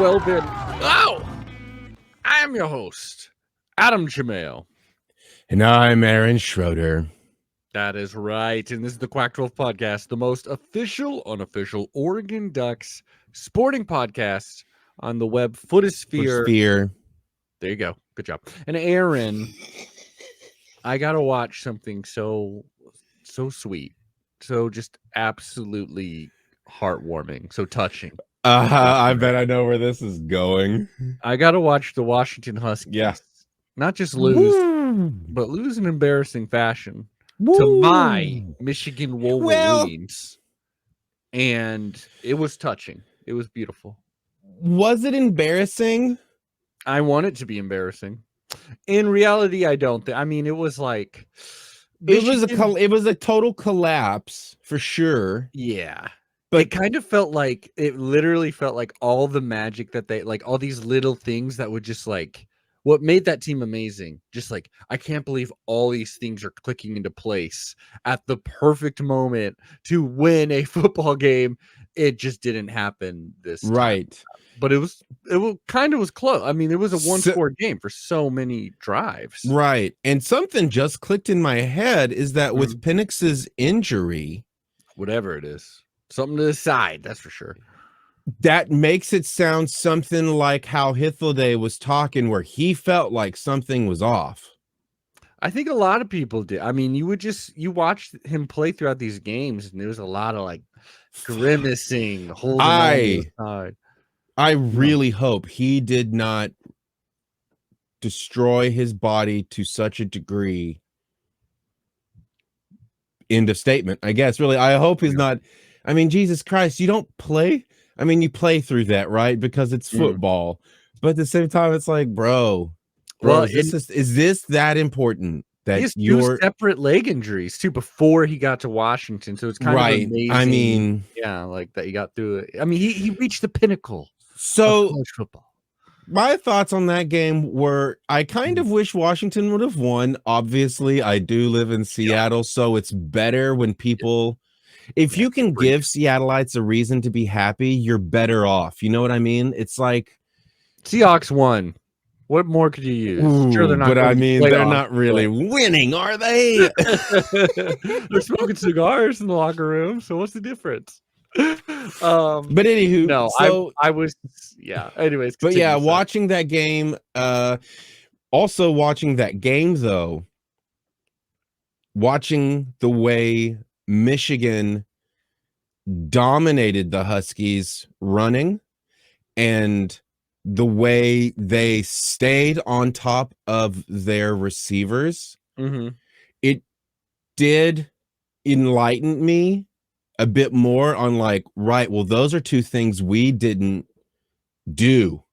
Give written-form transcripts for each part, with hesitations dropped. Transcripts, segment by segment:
Well then, hello! I am your host, Adam Jamale. And I'm Aaron Schroeder. That is right, and this is the Quack 12 Podcast, the most official, unofficial Oregon Ducks sporting podcast on the web footosphere. There you go. Good job. And Aaron, I gotta watch something so sweet, so just absolutely heartwarming, so touching. I bet I know where this is going. I gotta watch the Washington Huskies. Yeah. Not just lose, but lose in embarrassing fashion to my Michigan Wolverines. And it was touching. It was beautiful. Was it embarrassing? I want it to be embarrassing. In reality, I don't think. I mean, it was like Michigan, it was a total collapse for sure. Yeah. But it kind of felt like, it literally felt like all the magic that they, like all these little things that would just like, what made that team amazing. Just like, I can't believe all these things are clicking into place at the perfect moment to win a football game. It just didn't happen this time. Right. But it kind of was close. I mean, it was a one-score game for so many drives. Right. And something just clicked in my head is that with Penix's injury, whatever it is, something to the side, that's for sure. That makes it sound something like how Hyth was talking, where he felt like something was off. I think a lot of people did. I mean, you watch him play throughout these games, and there was a lot of like grimacing, holding on to his side. I really hope he did not destroy his body to such a degree. End of statement, I guess. Really, I hope he's not. I mean, Jesus Christ, you don't play. I mean, you play through that, right? Because it's football. But at the same time, it's like, bro, well, is this that important? That he has two separate leg injuries too before he got to Washington. So it's kind of amazing. I mean, yeah, like that he got through it. I mean, he reached the pinnacle of college football. My thoughts on that game were, I kind of wish Washington would have won. Obviously, I do live in Seattle, so it's better when people, if you can give Seattleites a reason to be happy, you're better off. You know what I mean? It's like Seahawks won. What more could you use? Sure, they're not. But I mean, they're not really winning, are they? They're smoking cigars in the locker room. So what's the difference? But anywho, no, so I was, anyways, but yeah, watching that game, also watching that game though, watching the way Michigan dominated the Huskies running and the way they stayed on top of their receivers, it did enlighten me a bit more on like, right, well, those are two things we didn't do.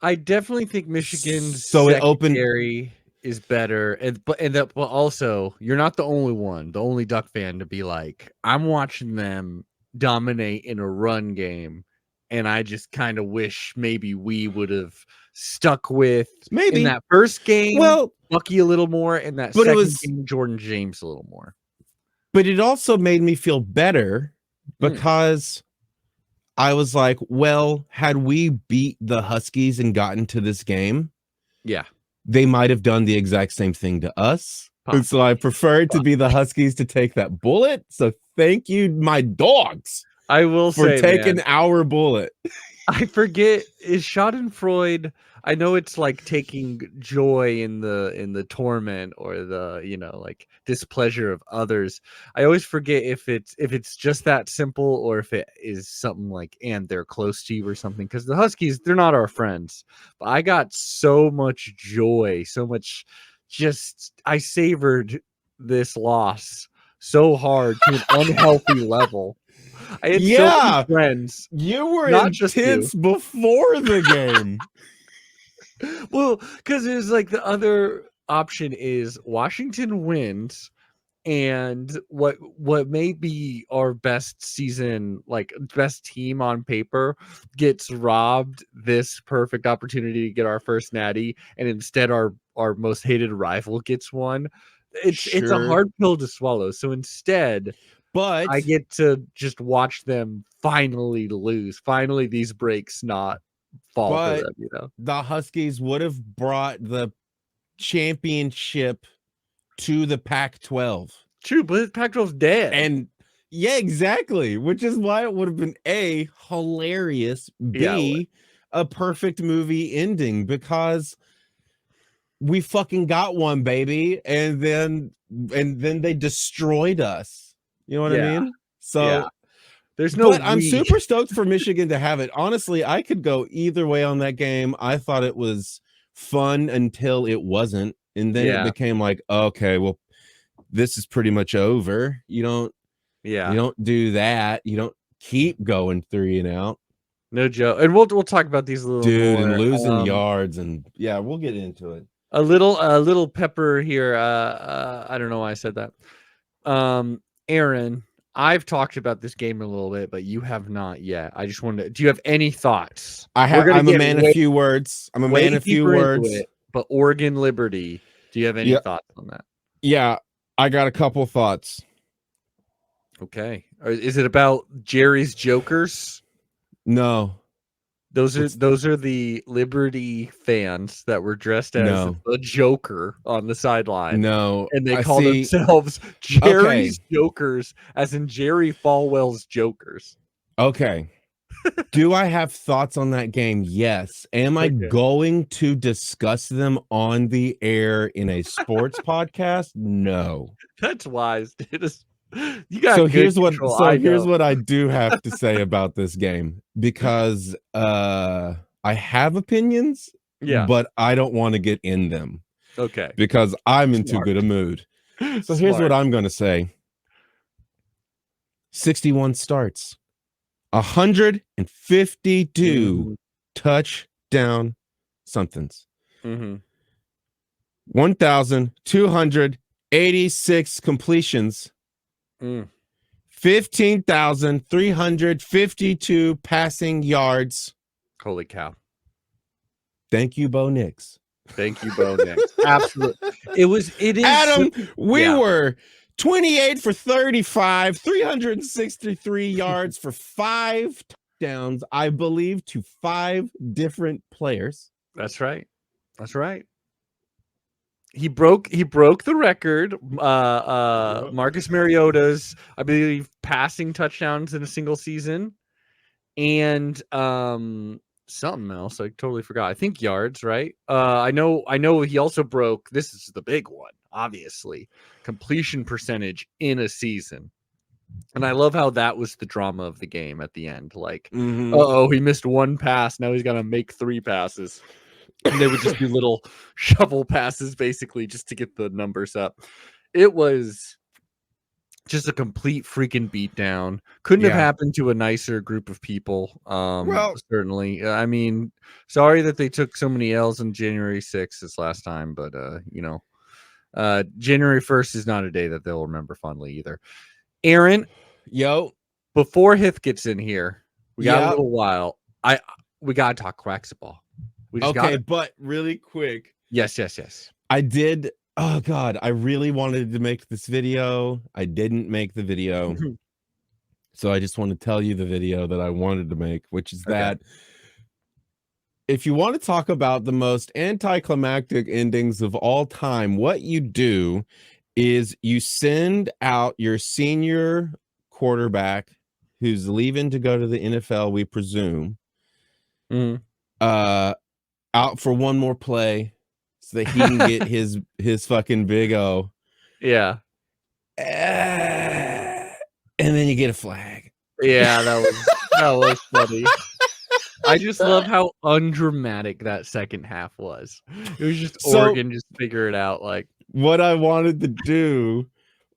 I definitely think Michigan's secondary is better, but also you're not the only one, the only Duck fan to be like, I'm watching them dominate in a run game, and I just kind of wish maybe we would have stuck with in that first game, Bucky a little more, and that second game, Jordan James a little more. But it also made me feel better because I was like, well, had we beat the Huskies and gotten to this game, they might have done the exact same thing to us. And so I preferred to be the Huskies to take that bullet. So thank you, my dogs. I will for say, taking our bullet. I forget, is Schadenfreude, I know it's like taking joy in the torment or the, like displeasure of others. I always forget if it's just that simple or if it is something like, and they're close to you or something, because the Huskies, they're not our friends. But I got so much joy, so much, I savored this loss so hard to an unhealthy level. I had so many friends. You were not just intense before the game. Well, because it's like the other option is Washington wins, and what may be our best season, like best team on paper, gets robbed this perfect opportunity to get our first natty, and instead our most hated rival gets one. It's a hard pill to swallow. So instead, but I get to just watch them finally lose. Finally, these breaks not fall for them, you know. The Huskies would have brought the championship to the Pac-12. True, but Pac-12's dead. And yeah, exactly. Which is why it would have been A, hilarious, B, a perfect movie ending, because we fucking got one, baby, and then they destroyed us. You know what I mean? So there's no but I'm super stoked for Michigan to have it. Honestly, I could go either way on that game. I thought it was fun until it wasn't, and then it became like, okay, well, this is pretty much over. You don't do that. You don't keep going 3 and out. No joke. And we'll talk about these a little more. And losing yards, and we'll get into it. A little pepper here. I don't know why I said that. Aaron, I've talked about this game a little bit, but you have not yet. I just wanted to, do you have any thoughts? I'm a man of few words. I'm a man of few words. But Oregon Liberty, do you have any thoughts on that? Yeah, I got a couple thoughts. Okay. Is it about Jerry's Jokers? No. Those are the Liberty fans that were dressed as the Joker on the sideline. No. And they call themselves Jerry's Jokers, as in Jerry Falwell's Jokers. Okay. Do I have thoughts on that game? Yes. Am I going to discuss them on the air in a sports podcast? No. That's wise, dude. You got here's what I do have to say about this game, because I have opinions, but I don't want to get in them. Okay. Because I'm in too good a mood. So here's what I'm going to say. 61 starts. 152 touchdown somethings. 1,286 completions. 15,352 passing yards. Holy cow. Thank you, Bo Nix. Thank you, Bo Nix. Absolutely. It is Adam, we were 28 for 35, 363 yards for 5 touchdowns, I believe, to 5 different players. That's right. That's right. He broke the record. Marcus Mariota's, I believe, passing touchdowns in a single season, and something else I totally forgot. I think yards, right? I know he also broke, this is the big one, obviously, completion percentage in a season. And I love how that was the drama of the game at the end. Like, he missed one pass, now he's got to make 3 passes. And they would just do little shovel passes, basically, just to get the numbers up. It was just a complete freaking beatdown. Couldn't have happened to a nicer group of people. Certainly. I mean, sorry that they took so many L's on January 6th this last time, but January 1st is not a day that they'll remember fondly either. Aaron, before Hyth gets in here, we got a little while. We gotta talk Quaxaball. But really quick. Yes. I did. Oh God, I really wanted to make this video. I didn't make the video. So I just want to tell you the video that I wanted to make, which is that if you want to talk about the most anticlimactic endings of all time, what you do is you send out your senior quarterback who's leaving to go to the NFL, we presume, out for one more play so that he can get his fucking big O. Yeah. And then you get a flag. Yeah, that was funny. I just love how undramatic that second half was. It was just Oregon just figure it out. Like, what I wanted to do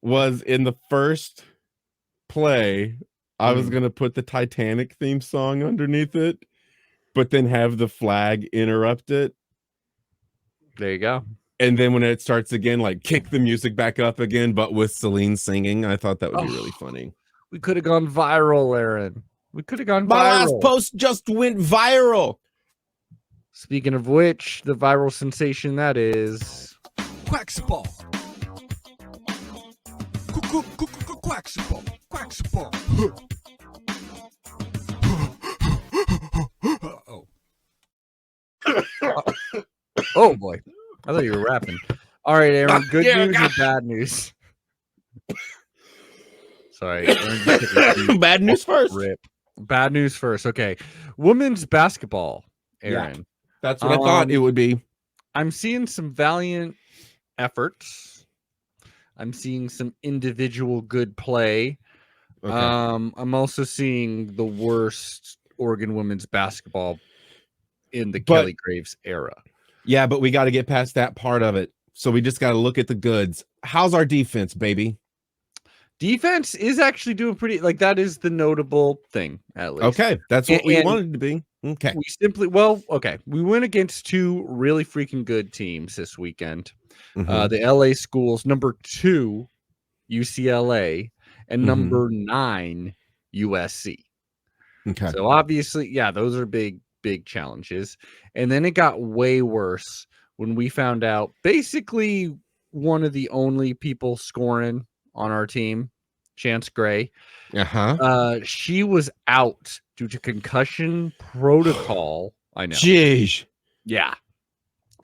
was, in the first play, I was gonna put the Titanic theme song underneath it, but then have the flag interrupt it. There you go. And then when it starts again, like kick the music back up again, but with Celine singing. I thought that would be really funny. We could have gone viral, Aaron. We could have gone My viral. last post just went viral. Speaking of which, the viral sensation that is Quacksball. Quacksball. Quacksball. Oh boy, I thought you were rapping. All right, Aaron. Good news or bad news? Sorry, Aaron, bad news first. Rip. Bad news first. Okay, women's basketball, Aaron. Yeah, that's what I thought it would be. I'm seeing some valiant efforts. I'm seeing some individual good play. Okay. I'm also seeing the worst Oregon women's basketball in the Kelly Graves era. Yeah, but we got to get past that part of it. So we just got to look at the goods. How's our defense, baby? Defense is actually doing pretty, like, that is the notable thing, at least. Okay, that's what we wanted to be. Okay. We went against two really freaking good teams this weekend. The LA schools, number 2, UCLA, and number 9, USC. Okay. So obviously, yeah, those are big challenges. And then it got way worse when we found out basically one of the only people scoring on our team, Chance Gray, she was out due to concussion protocol. I know. Jeez. Yeah.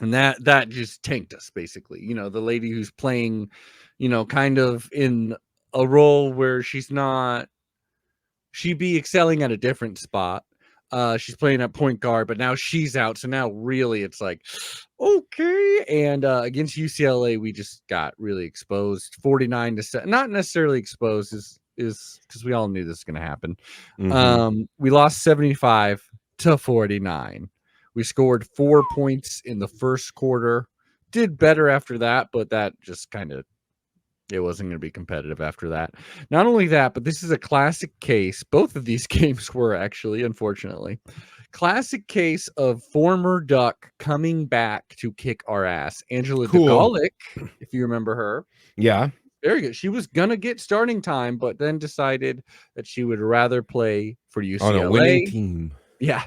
And that just tanked us, basically. You know, the lady who's playing, you know, kind of in a role where she'd be excelling at a different spot. She's playing at point guard, but now she's out. So now really it's like, okay. And against UCLA, we just got really exposed. 49-7. Not necessarily exposed is because we all knew this was going to happen. We lost 75-49. We scored 4 points in the first quarter. Did better after that, but that just kind of, it wasn't going to be competitive after that. Not only that, but this is a classic case. Both of these games were actually, unfortunately, classic case of former Duck coming back to kick our ass. Angela Degolic, if you remember her. Yeah. Very good. She was going to get starting time, but then decided that she would rather play for UCLA. On a winning team. Yeah.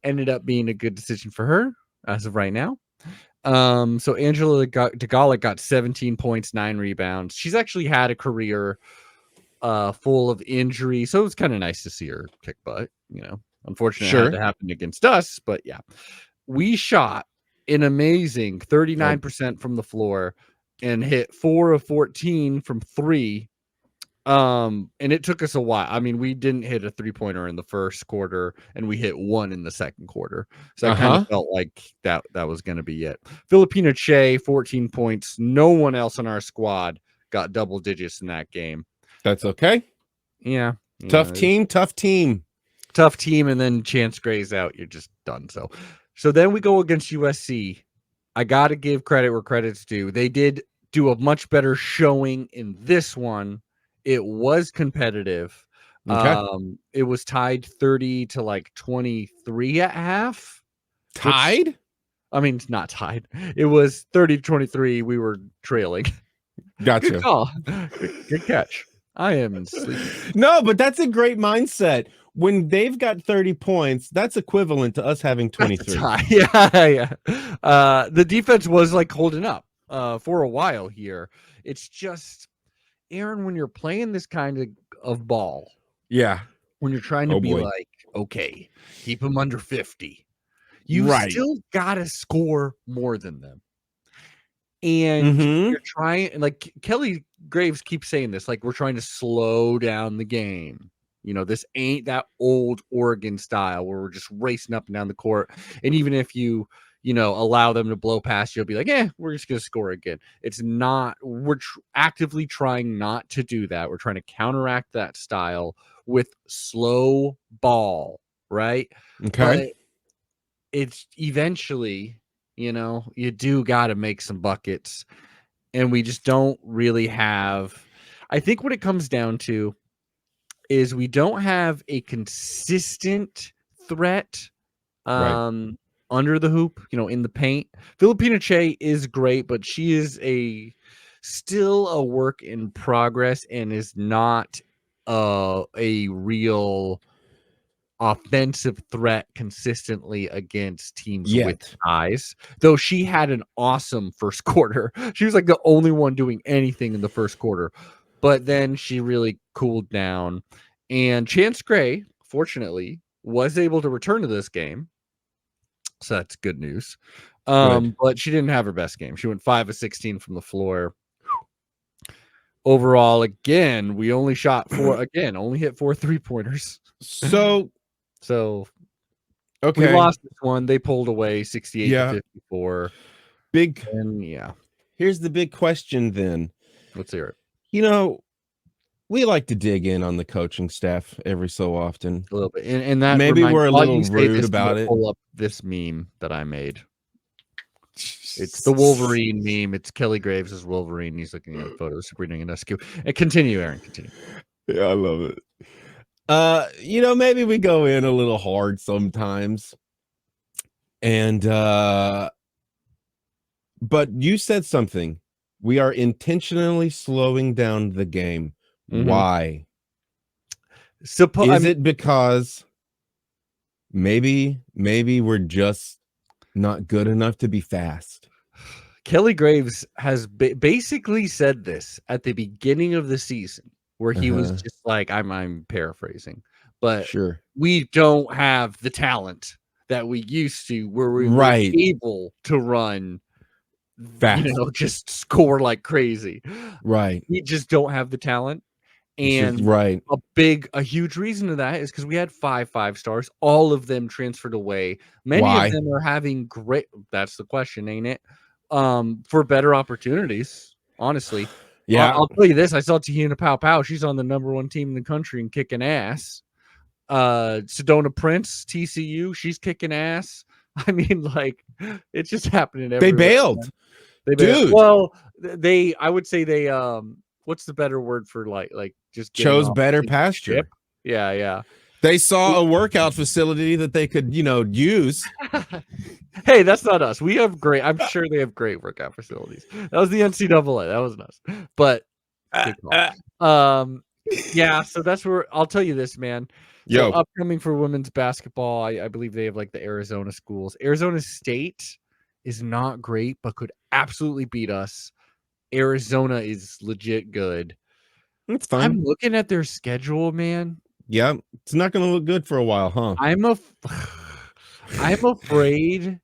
Ended up being a good decision for her as of right now. So Angela Degolic got 17 points, 9 rebounds. She's actually had a career full of injury, so it was kind of nice to see her kick butt. You know, unfortunately, it had to happen against us, but yeah, we shot an amazing 39% from the floor and hit 4 of 14 from 3. And it took us a while. I mean, we didn't hit a 3-pointer in the first quarter, and we hit 1 in the second quarter. So I kind of felt like that was going to be it. Filipina Che, 14 points. No one else on our squad got double digits in that game. That's okay. Yeah. Tough team. And then Chance Gray's out. You're just done. So then we go against USC. I got to give credit where credit's due. They did do a much better showing in this one. It was competitive. It was tied 30-23 at half. Tied? I mean, it's not tied. It was 30-23. We were trailing. Gotcha. Good call. Good catch. I am sleeping. No, but that's a great mindset. When they've got 30 points, that's equivalent to us having 23. Yeah. The defense was like holding up for a while here. It's just, Aaron, when you're playing this kind of ball, when you're trying to be like, okay, keep them under 50, you still gotta score more than them. And you're trying, like Kelly Graves keeps saying this, like, we're trying to slow down the game. You know, this ain't that old Oregon style where we're just racing up and down the court. And even if you allow them to blow past you, you'll be like, we're just going to score again. It's not, we're actively trying not to do that. We're trying to counteract that style with slow ball, right? Okay. But it's eventually, you do got to make some buckets. And we just don't really have, I think what it comes down to is we don't have a consistent threat under the hoop, in the paint. Filipina Che is great, but she is still a work in progress and is not a real offensive threat consistently against teams with size. Though she had an awesome first quarter. She was like the only one doing anything in the first quarter. But then she really cooled down. And Chance Gray, fortunately, was able to return to this game. So that's good news. But she didn't have her best game. She went 5 of 16 from the floor. Overall, again, we only shot only hit 4 3-pointers. So we lost this one. They pulled away 68 to 54. Here's the big question then. Let's hear it. We like to dig in on the coaching staff every so often. A little bit. And that maybe we're a little rude about it. Pull up this meme that I made. It's the Wolverine meme. It's Kelly Graves as Wolverine. He's looking at photos, reading an SQ. And continue, Aaron. Continue. Yeah, I love it. Maybe we go in a little hard sometimes. And but you said something. We are intentionally slowing down the game. Mm-hmm. Why? Is it because maybe we're just not good enough to be fast? Kelly Graves has basically said this at the beginning of the season, where he was just like, I'm paraphrasing, but sure, we don't have the talent that we used to, where we were able to run fast, just score like crazy. Right. We just don't have the talent. And a huge reason to that is because we had 5 stars. All of them transferred away. Many of them are having great. That's the question, ain't it? For better opportunities, honestly. Yeah, I'll tell you this. I saw Tahina Pow. She's on the #1 team in the country and kicking ass. Sedona Prince, TCU, she's kicking ass. I mean, like, it's just happening everywhere. They bailed. Dude. Well, I would say they what's the better word for like just chose better pasture. Ship? Yeah. They saw a workout facility that they could, use. Hey, that's not us. We have I'm sure they have great workout facilities. That was the NCAA. That wasn't us. But so that's where I'll tell you this, man. So upcoming for women's basketball, I believe they have like the Arizona schools. Arizona State is not great, but could absolutely beat us. Arizona is legit good. It's fine. I'm looking at their schedule, man. Yeah, it's not going to look good for a while, huh? I'm afraid.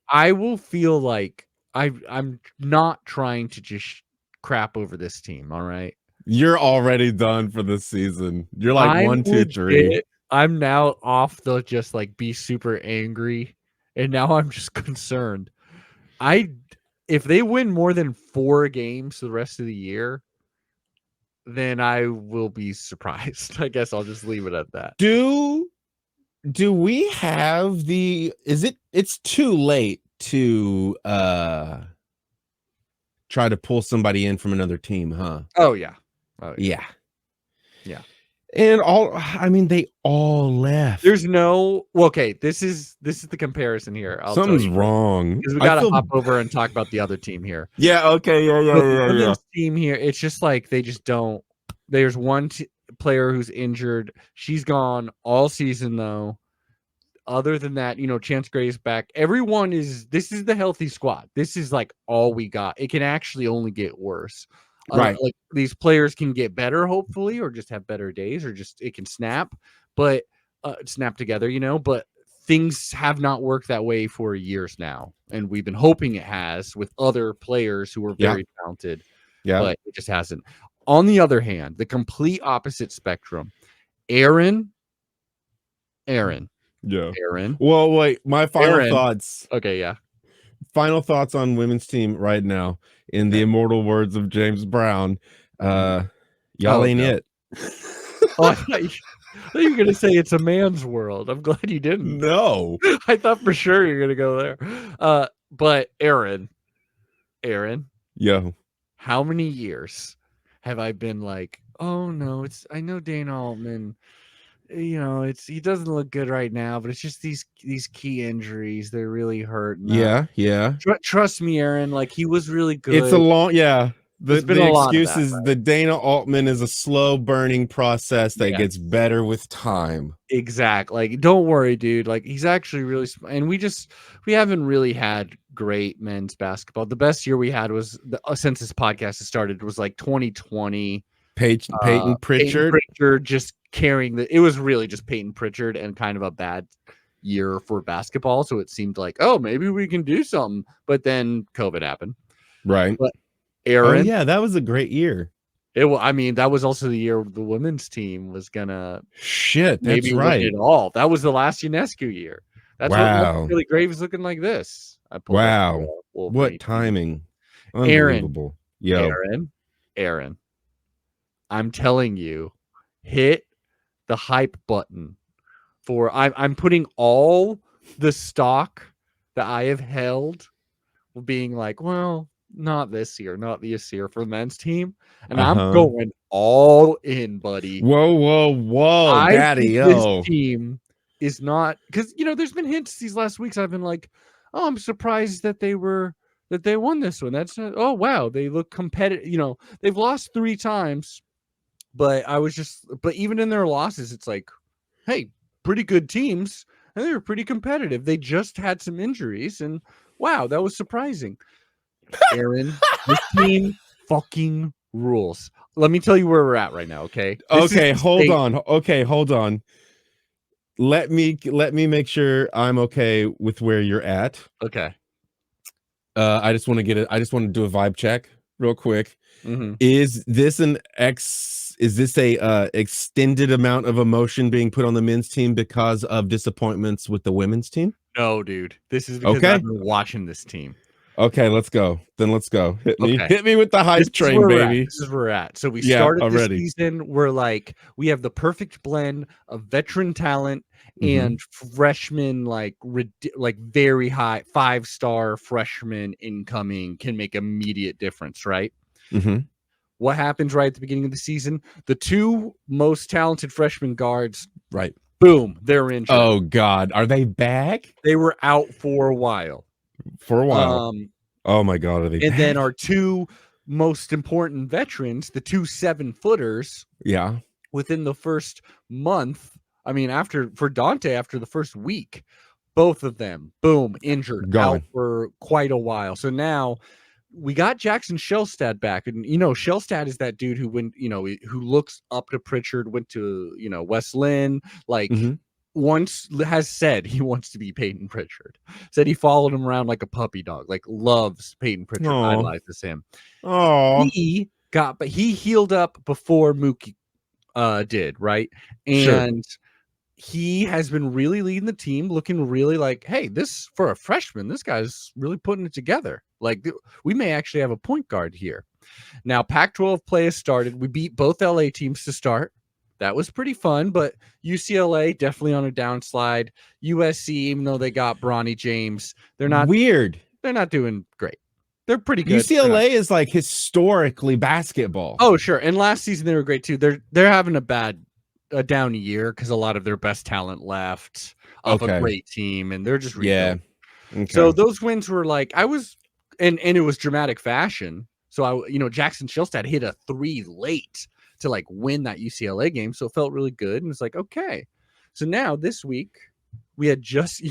I will feel like I'm not trying to just crap over this team. All right, you're already done for this season. You're like 1, 2, 3. I'm now off the just like be super angry, and now I'm just concerned. If they win more than 4 games the rest of the year, then I will be surprised. I guess I'll just leave it at that. Do we have it's too late to try to pull somebody in from another team, huh? Oh yeah. And they all left. There's this is the comparison here. Something's wrong. Because we gotta hop over and talk about the other team here. Yeah, okay, yeah. Team here, it's just like they just don't. There's one player who's injured. She's gone all season though. Other than that, Chance Gray's back. This is the healthy squad. This is like all we got. It can actually only get worse. Right. Like these players can get better, hopefully, or just have better days, or just it can snap, but snap together, but things have not worked that way for years now. And we've been hoping it has with other players who are very talented. Yeah. But it just hasn't. On the other hand, the complete opposite spectrum, Aaron. Yeah. Aaron. Well, wait, my final thoughts. Okay, yeah. Final thoughts on women's team right now. In the immortal words of James Brown, y'all ain't it. I thought you were going to say it's a man's world. I'm glad you didn't. No. I thought for sure you're going to go there. But Aaron. Yo. How many years have I been like, Oh no, I know Dane Altman. He doesn't look good right now, but it's just these key injuries. They're really hurting. Yeah. Trust me, Aaron. Like he was really It's a good. long, The It's been a lot of excuse that, is right? the Dana Altman is a slow burning process that Yeah. gets better with time. Exactly. Like, don't worry, dude. Like, he's actually really, and we haven't really had great men's basketball. The best year we had was since this podcast has started was like 2020. Peyton Peyton Pritchard. Pritchard just carrying it was really just Peyton Pritchard and kind of a bad year for basketball. So it seemed like, oh, maybe we can do something. But then COVID happened. Right. But Oh Aaron, yeah, that was a great year. that was also the year the women's team was gonna That's right. win it all. That was the last UNESCO year. That's Wow. what Billy Graves looking like this. I pulled Wow. up What timing. Aaron, Unbelievable. Yo. Aaron, I'm telling you, hit the hype button for I'm putting all the stock that I have held being like, well, not this year for the men's team. And I'm going all in, buddy. Whoa, I daddy, think this team is not because there's been hints these last weeks. I've been like, oh, I'm surprised that they won this one. That's oh wow, they look competitive. They've lost 3 times, but but even in their losses, it's like, hey, pretty good teams, and they were pretty competitive. They just had some injuries, and wow, that was surprising. Aaron, this team fucking rules. Let me tell you where we're at right now, okay? Hold on. Let me make sure I'm okay with where you're at. Okay. I just want to do a vibe check real quick. Mm-hmm. Is this a extended amount of emotion being put on the men's team because of disappointments with the women's team? No, dude. This is because I've been watching this team. Okay, let's go. Then let's go. Hit me with the hype train, baby. This is where we're at. So we started this season. We're like, we have the perfect blend of veteran talent and freshmen, like very high 5-star freshmen incoming can make immediate difference, right? Mm-hmm. What happens right at the beginning of the season? The 2 most talented freshman guards, right? Boom, they're injured. Oh God, are they back? They were out for a while. Oh my God, are they and back? Then our 2 most important veterans, the 2 7-footers, within the first month, I mean, for Dante, after the first week, both of them, boom, injured, out for quite a while. So now we got Jackson Shellstad back, and Shellstad is that dude who went, who looks up to Pritchard, went to West Lynn, like once has said he wants to be Peyton Pritchard. Said he followed him around like a puppy dog, like loves Peyton Pritchard, idolizes him. He healed up before Mookie did, right? And he has been really leading the team, looking really like, hey, this for a freshman, this guy's really putting it together. Like, we may actually have a point guard here. Now, Pac-12 play has started. We beat both LA teams to start. That was pretty fun, but UCLA definitely on a downslide. USC, even though they got Bronny James, they're not weird. They're not doing great. They're pretty good. UCLA is like historically basketball. Oh, sure. And last season they were great too. They're having a down year because a lot of their best talent left off a great team, and they're just rebuilding. So those wins were like and it was dramatic fashion. So Jackson Shellstad hit a 3 late to like win that UCLA game, so it felt really good. And it's like, okay, so now this week we had just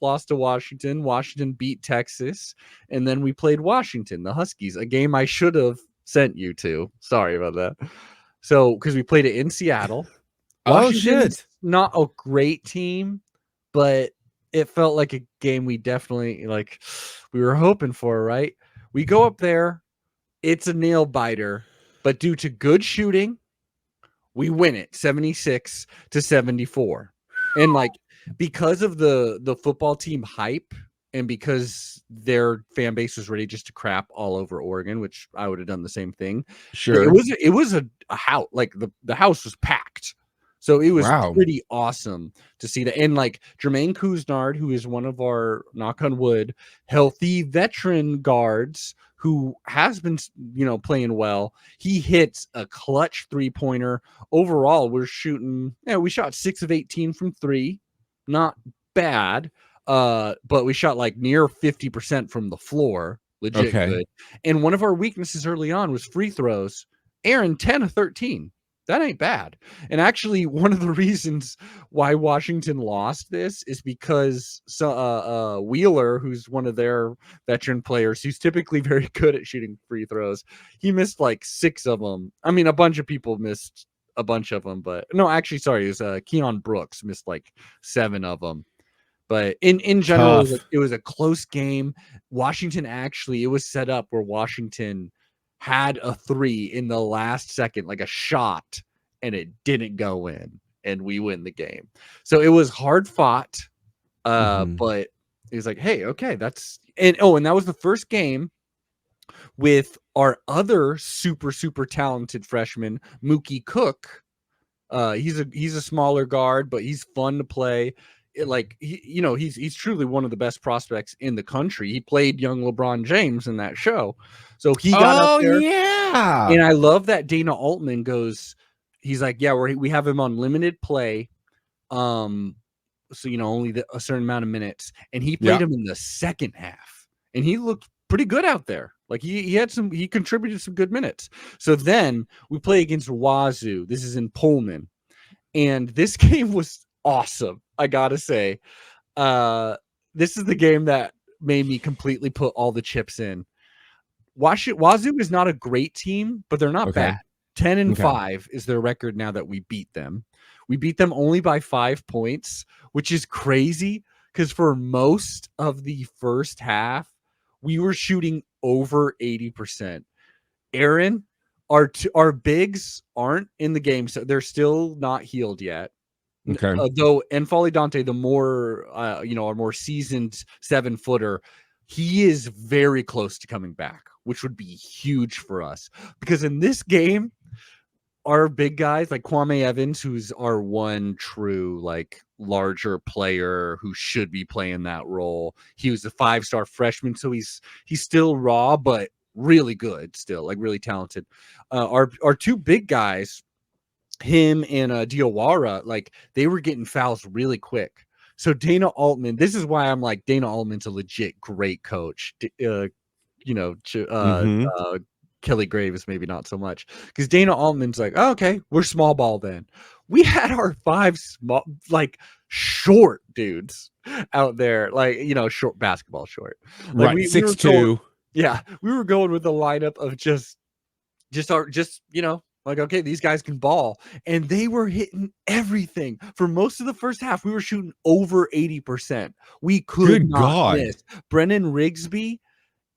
lost to Washington. Washington beat Texas, and then we played Washington, the Huskies, a game I should have sent you to. Sorry about that. So because we played it in Seattle. Washington's not a great team, but it felt like a game we definitely we were hoping for, right? We go up there, it's a nail biter, but due to good shooting, we win it 76-74. And because of the football team hype, and because their fan base was ready just to crap all over Oregon, which I would have done the same thing. Sure. It was a house, like the house was packed. So it was Wow. pretty awesome to see that. And like Jermaine Couisnard, who is one of our, knock on wood, healthy veteran guards who has been, playing well. He hits a clutch 3-pointer. Overall, we shot 6 of 18 from 3. Not bad. But we shot like near 50% from the floor. Legit good. And one of our weaknesses early on was free throws. Aaron, 10 of 13. That ain't bad. And actually, one of the reasons why Washington lost this is because Wheeler, who's one of their veteran players, who's typically very good at shooting free throws, he missed like 6 of them. I mean, a bunch of people missed a bunch of them, but no, actually, sorry, it was Keon Brooks missed like 7 of them. But in general, it was a close game. Washington it was set up where Washington had a 3 in the last second, like a shot, and it didn't go in, and we win the game. So it was hard fought, but it was like, hey, okay, and that was the first game with our other super, super talented freshman, Mookie Cook. He's a smaller guard, but he's fun to play. He's truly one of the best prospects in the country. He played young LeBron James in that show. So he got up there. Yeah. And I love that Dana Altman he's like, yeah, we have him on limited play. So, only a certain amount of minutes. And he played him in the second half. And he looked pretty good out there. Like he contributed some good minutes. So then we play against Wazoo. This is in Pullman. And this game was awesome. I gotta say, this is the game that made me completely put all the chips in. Wazoo is not a great team, but they're not bad. 10-5 is their record now that we beat them. We beat them only by 5 points, which is crazy because for most of the first half, we were shooting over 80%. Aaron, our bigs aren't in the game, so they're still not healed yet. Okay. Though N'Faly Dante, the more our more seasoned 7-footer, he is very close to coming back, which would be huge for us. Because in this game, our big guys like Kwame Evans, who's our one true like larger player who should be playing that role. He was a 5-star freshman, so he's still raw, but really good still, like really talented. Our 2 big guys, him and Diawara, like they were getting fouls really quick. So Dana Altman, this is why I'm like, Dana Altman's a legit great coach. Kelly Graves maybe not so much, because Dana Altman's like, oh, okay, we're small ball then. We had our 5 small, like short dudes out there, like short basketball short, like right, 6'2". Yeah, we were going with the lineup of just like, okay, these guys can ball. And they were hitting everything. For most of the first half, we were shooting over 80%. We could not miss. Brennan Rigsby,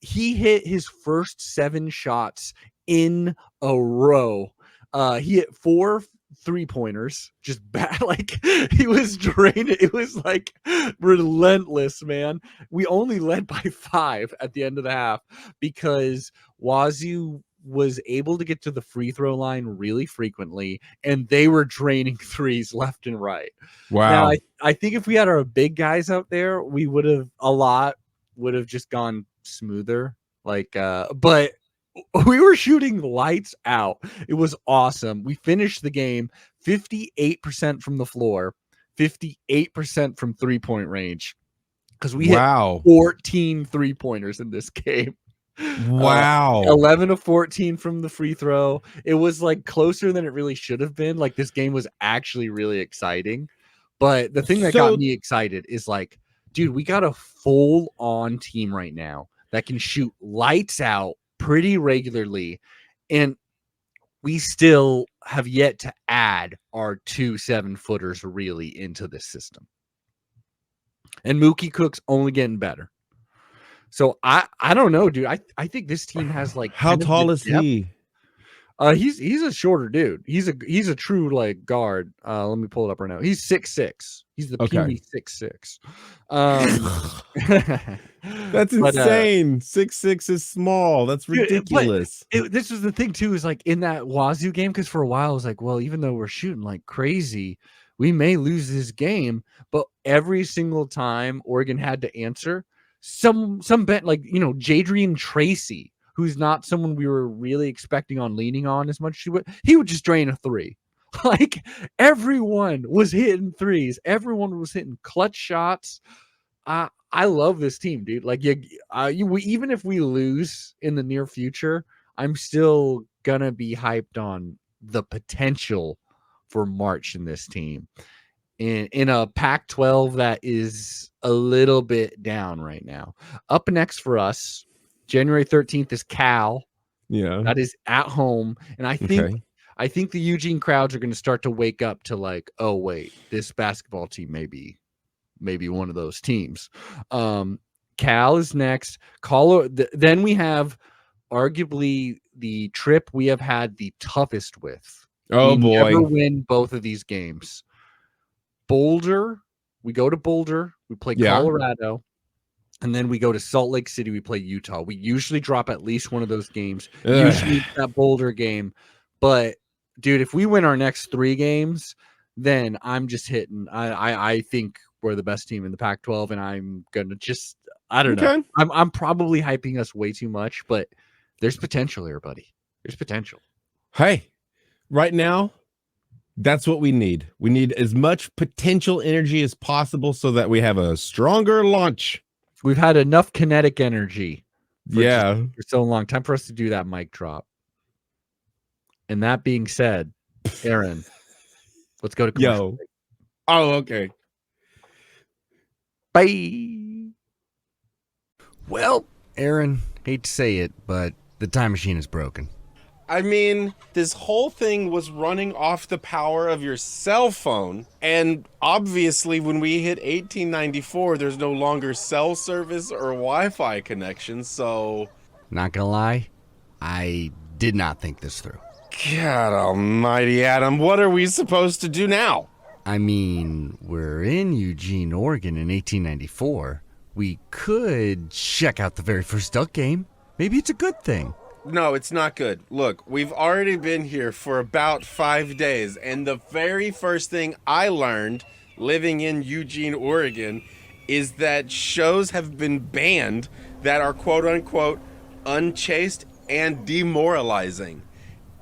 he hit his first 7 shots in a row. He hit 4 3-pointers, just bad. Like he was drained. It was like relentless, man. We only led by 5 at the end of the half because Wazoo was able to get to the free throw line really frequently, and they were draining threes left and right. Wow. Now, I think if we had our big guys out there, we would have just gone smoother. But we were shooting lights out. It was awesome. We finished the game 58% from the floor, 58% from 3-point range, because we hit 14 3-pointers in this game. Wow. 11 of 14 from the free throw. It was like closer than it really should have been. Like this game was actually really exciting. But the thing that got me excited is like, dude, we got a full on team right now that can shoot lights out pretty regularly. And we still have yet to add our 2 7-footers really into this system. And Mookie Cook's only getting better. So I don't know, dude. I think this team has like, how tall is he? He's a shorter dude. He's a true like guard. Let me pull it up right now. He's 6'6". He's the puny 6'6". That's insane. 6'6" is small. That's ridiculous. This was the thing too, is like in that Wazoo game, because for a while I was like, well, even though we're shooting like crazy, we may lose this game. But every single time Oregon had to answer, some bet, like, you know, Jadrian Tracy, who's not someone we were really expecting on leaning on as much as he would just drain a three. Like everyone was hitting threes. Everyone was hitting clutch shots. I love this team, dude. Like even if we lose in the near future, I'm still gonna be hyped on the potential for March in this team. In a Pac-12 that is a little bit down right now. Up next for us, January 13th is Cal. Yeah. That is at home. And I think the Eugene crowds are going to start to wake up to like, oh wait, this basketball team may be one of those teams. Cal is next. Then we have arguably the trip we have had the toughest with. Oh boy. Never win both of these games. Boulder, we go to Boulder, we play Colorado, and then we go to Salt Lake City, we play Utah. We usually drop at least one of those games. Usually it's that Boulder game. But dude, if we win our next 3 games, then I'm just hitting. I think we're the best team in the Pac-12, and I'm gonna just, I don't know. I'm probably hyping us way too much, but there's potential here, buddy. There's potential. Hey, right now, that's what we need. We need as much potential energy as possible so that we have a stronger launch. We've had enough kinetic energy for so long. Time for us to do that mic drop. And that being said, Aaron, let's go to commercial break. Oh, okay. Bye. Well, Aaron, hate to say it, but the time machine is broken. I mean, this whole thing was running off the power of your cell phone. And obviously, when we hit 1894, there's no longer cell service or Wi-Fi connection, so... Not gonna lie, I did not think this through. God almighty, Adam, what are we supposed to do now? I mean, we're in Eugene, Oregon in 1894. We could check out the very first Duck game. Maybe it's a good thing. No, it's not good. Look, we've already been here for about 5 days, and the very first thing I learned living in Eugene, Oregon, is that shows have been banned that are quote-unquote unchaste and demoralizing.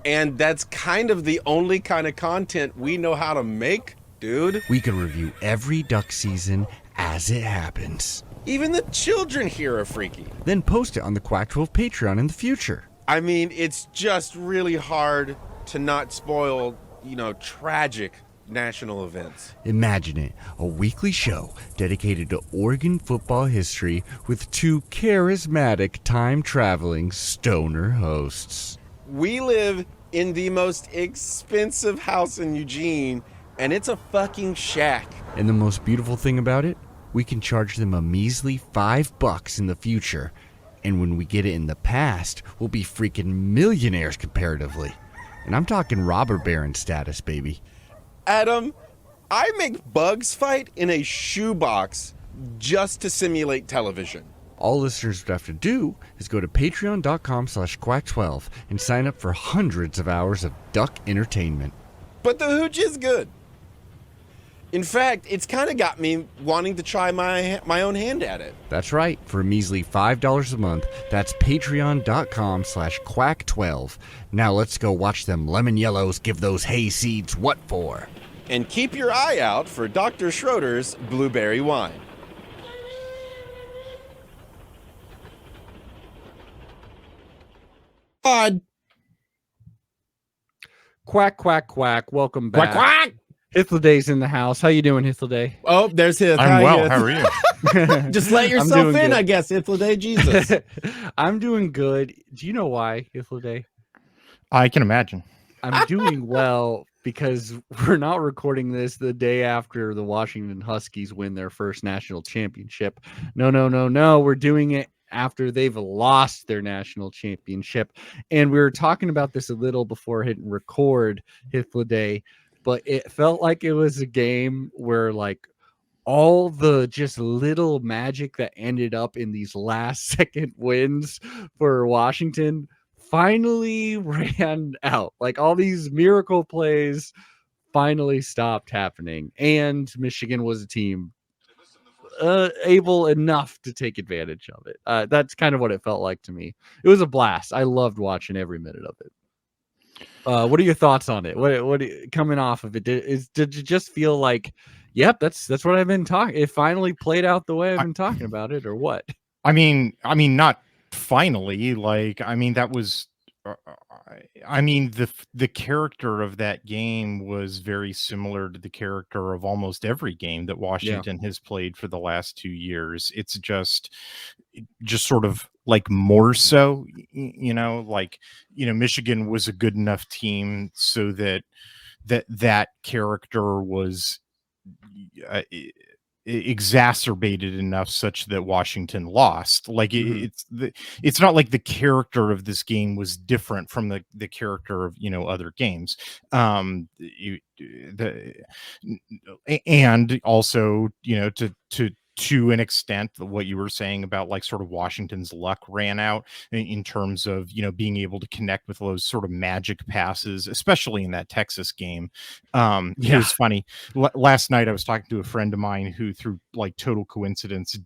And that's kind of the only kind of content we know how to make, dude. We could review every Duck season as it happens. Even the children here are freaky. Then post it on the Quack 12 Patreon in the future. I mean, it's just really hard to not spoil, tragic national events. Imagine it, a weekly show dedicated to Oregon football history with 2 charismatic time-traveling stoner hosts. We live in the most expensive house in Eugene, and it's a fucking shack. And the most beautiful thing about it? We can charge them a measly $5 in the future. And when we get it in the past, we'll be freaking millionaires comparatively. And I'm talking robber baron status, baby. Adam, I make bugs fight in a shoebox just to simulate television. All listeners would have to do is go to patreon.com/quack12 and sign up for hundreds of hours of duck entertainment. But the hooch is good. In fact, it's kind of got me wanting to try my own hand at it. That's right. For a measly $5 a month, that's patreon.com/quack12. Now let's go watch them lemon yellows give those hay seeds what for. And keep your eye out for Dr. Schroeder's blueberry wine. God. Quack, quack, quack. Welcome back. Quack, quack. Hythladay's in the house. How you doing, Hythloday? Oh, there's Hyth. I'm well. Hyth. How are you? Just let yourself in, good. I guess, Hythloday. Jesus. I'm doing good. Do you know why, Hythloday? I can imagine. I'm doing well because we're not recording this the day after the Washington Huskies win their first national championship. No. We're doing it after they've lost their national championship. And we were talking about this a little before hitting record, Hyth, but it felt like it was a game where like all the just little magic that ended up in these last second wins for Washington finally ran out. Like all these miracle plays finally stopped happening, and Michigan was a team able enough to take advantage of it. That's kind of what it felt like to me. It was a blast. I loved watching every minute of it. What are your thoughts on it? What coming off of it? Did you just feel like, yep, that's what I've been talking? It finally played out the way I've been talking about it, or what? I mean, not finally. Like, I mean, that was. I mean, the character of that game was very similar to the character of almost every game that Washington has played for the last 2 years. It's just sort of like more so, like, Michigan was a good enough team so that character was exacerbated enough such that Washington lost. Like it's not like the character of this game was different from the character of other games. And also to an extent, what you were saying about like sort of Washington's luck ran out in terms of being able to connect with those sort of magic passes, especially in that Texas game. It was funny. Last night I was talking to a friend of mine who, through like total coincidence,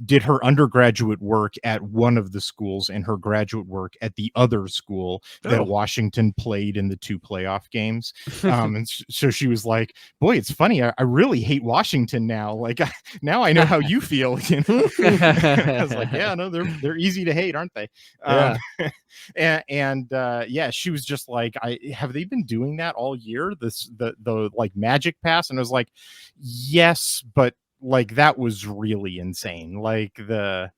did her undergraduate work at one of the schools and her graduate work at the other school that Washington played in the 2 playoff games. And so she was like, boy, it's funny. I really hate Washington now. Like now I know how you feel. I was like, yeah, no, they're easy to hate, aren't they? Yeah. Yeah, she was just like, have they been doing that all year? The like magic pass? And I was like, yes, but like that was really insane. Like oh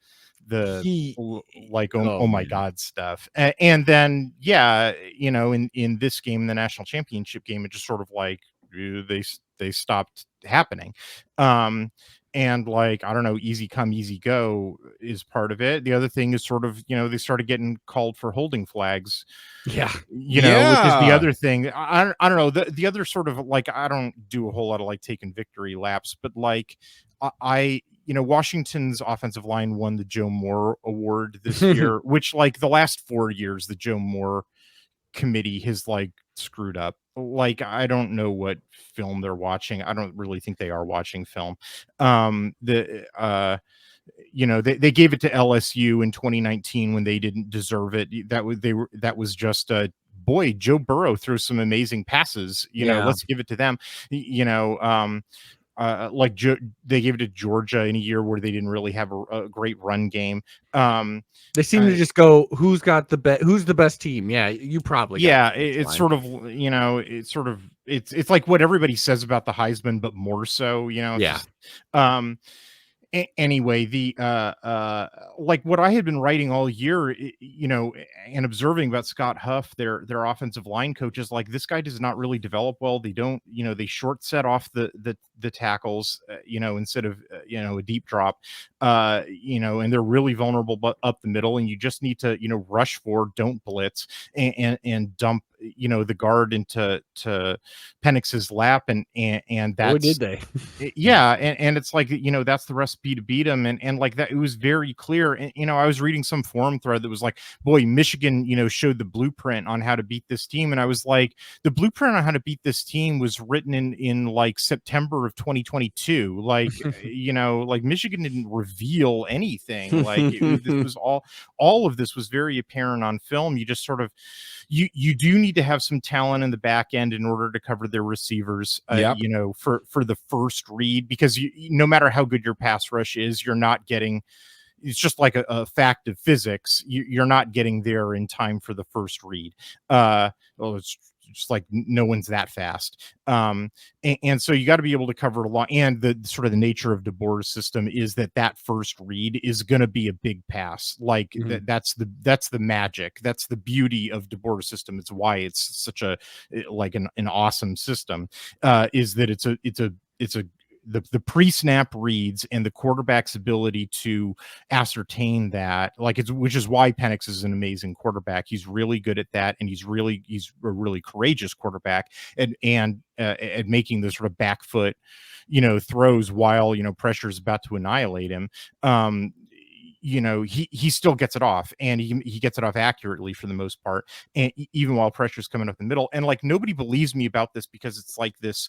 my God stuff. And then in this game, the national championship game, it just sort of like they stopped happening. And like, I don't know, easy come, easy go is part of it. The other thing is sort of, they started getting called for holding flags. Yeah. Which is the other thing. I don't know. The other sort of like, I don't do a whole lot of like taking victory laps, but like Washington's offensive line won the Joe Moore Award this year, which like the last 4 years, the Joe Moore committee has like screwed up. Like, I don't know what film they're watching. I don't really think they are watching film. They gave it to LSU in 2019 when they didn't deserve it. That was just boy, Joe Burrow throws some amazing passes. Let's give it to them. They gave it to Georgia in a year where they didn't really have a great run game. They seem to just go, who's the best team? Yeah, you probably. It's sort of, it's like what everybody says about the Heisman, but more so, anyway, the like what I had been writing all year, and observing about Scott Huff, their offensive line coach, is like, this guy does not really develop well. They don't, they short set off the tackles, instead of a deep drop, and they're really vulnerable up the middle, and you just need to rush for, don't blitz, and dump the guard into Penix's lap, and that's, boy, did they. and it's like that's the recipe to beat him, and like that, it was very clear. And I was reading some forum thread that was like, boy, Michigan showed the blueprint on how to beat this team, and I was like, the blueprint on how to beat this team was written in like September of 2022. Like like Michigan didn't reveal anything. Like this was all of this was very apparent on film. You just sort of you do need to have some talent in the back end in order to cover their receivers, for the first read, because no matter how good your pass rush is, you're not getting, it's just like a fact of physics. You're not getting there in time for the first read. It's just like no one's that fast. And so you got to be able to cover a lot. And the sort of the nature of DeBoer's system is that first read is going to be a big pass. Like that's the magic. That's the beauty of DeBoer's system. It's why it's such a like an awesome system. Is that it's a the pre-snap reads and the quarterback's ability to ascertain that, like, which is why Penix is an amazing quarterback. He's really good at that, and he's a really courageous quarterback at making the sort of back foot, throws while pressure is about to annihilate him. He still gets it off, and he gets it off accurately for the most part, and even while pressure's coming up the middle. And like, nobody believes me about this, because it's like this.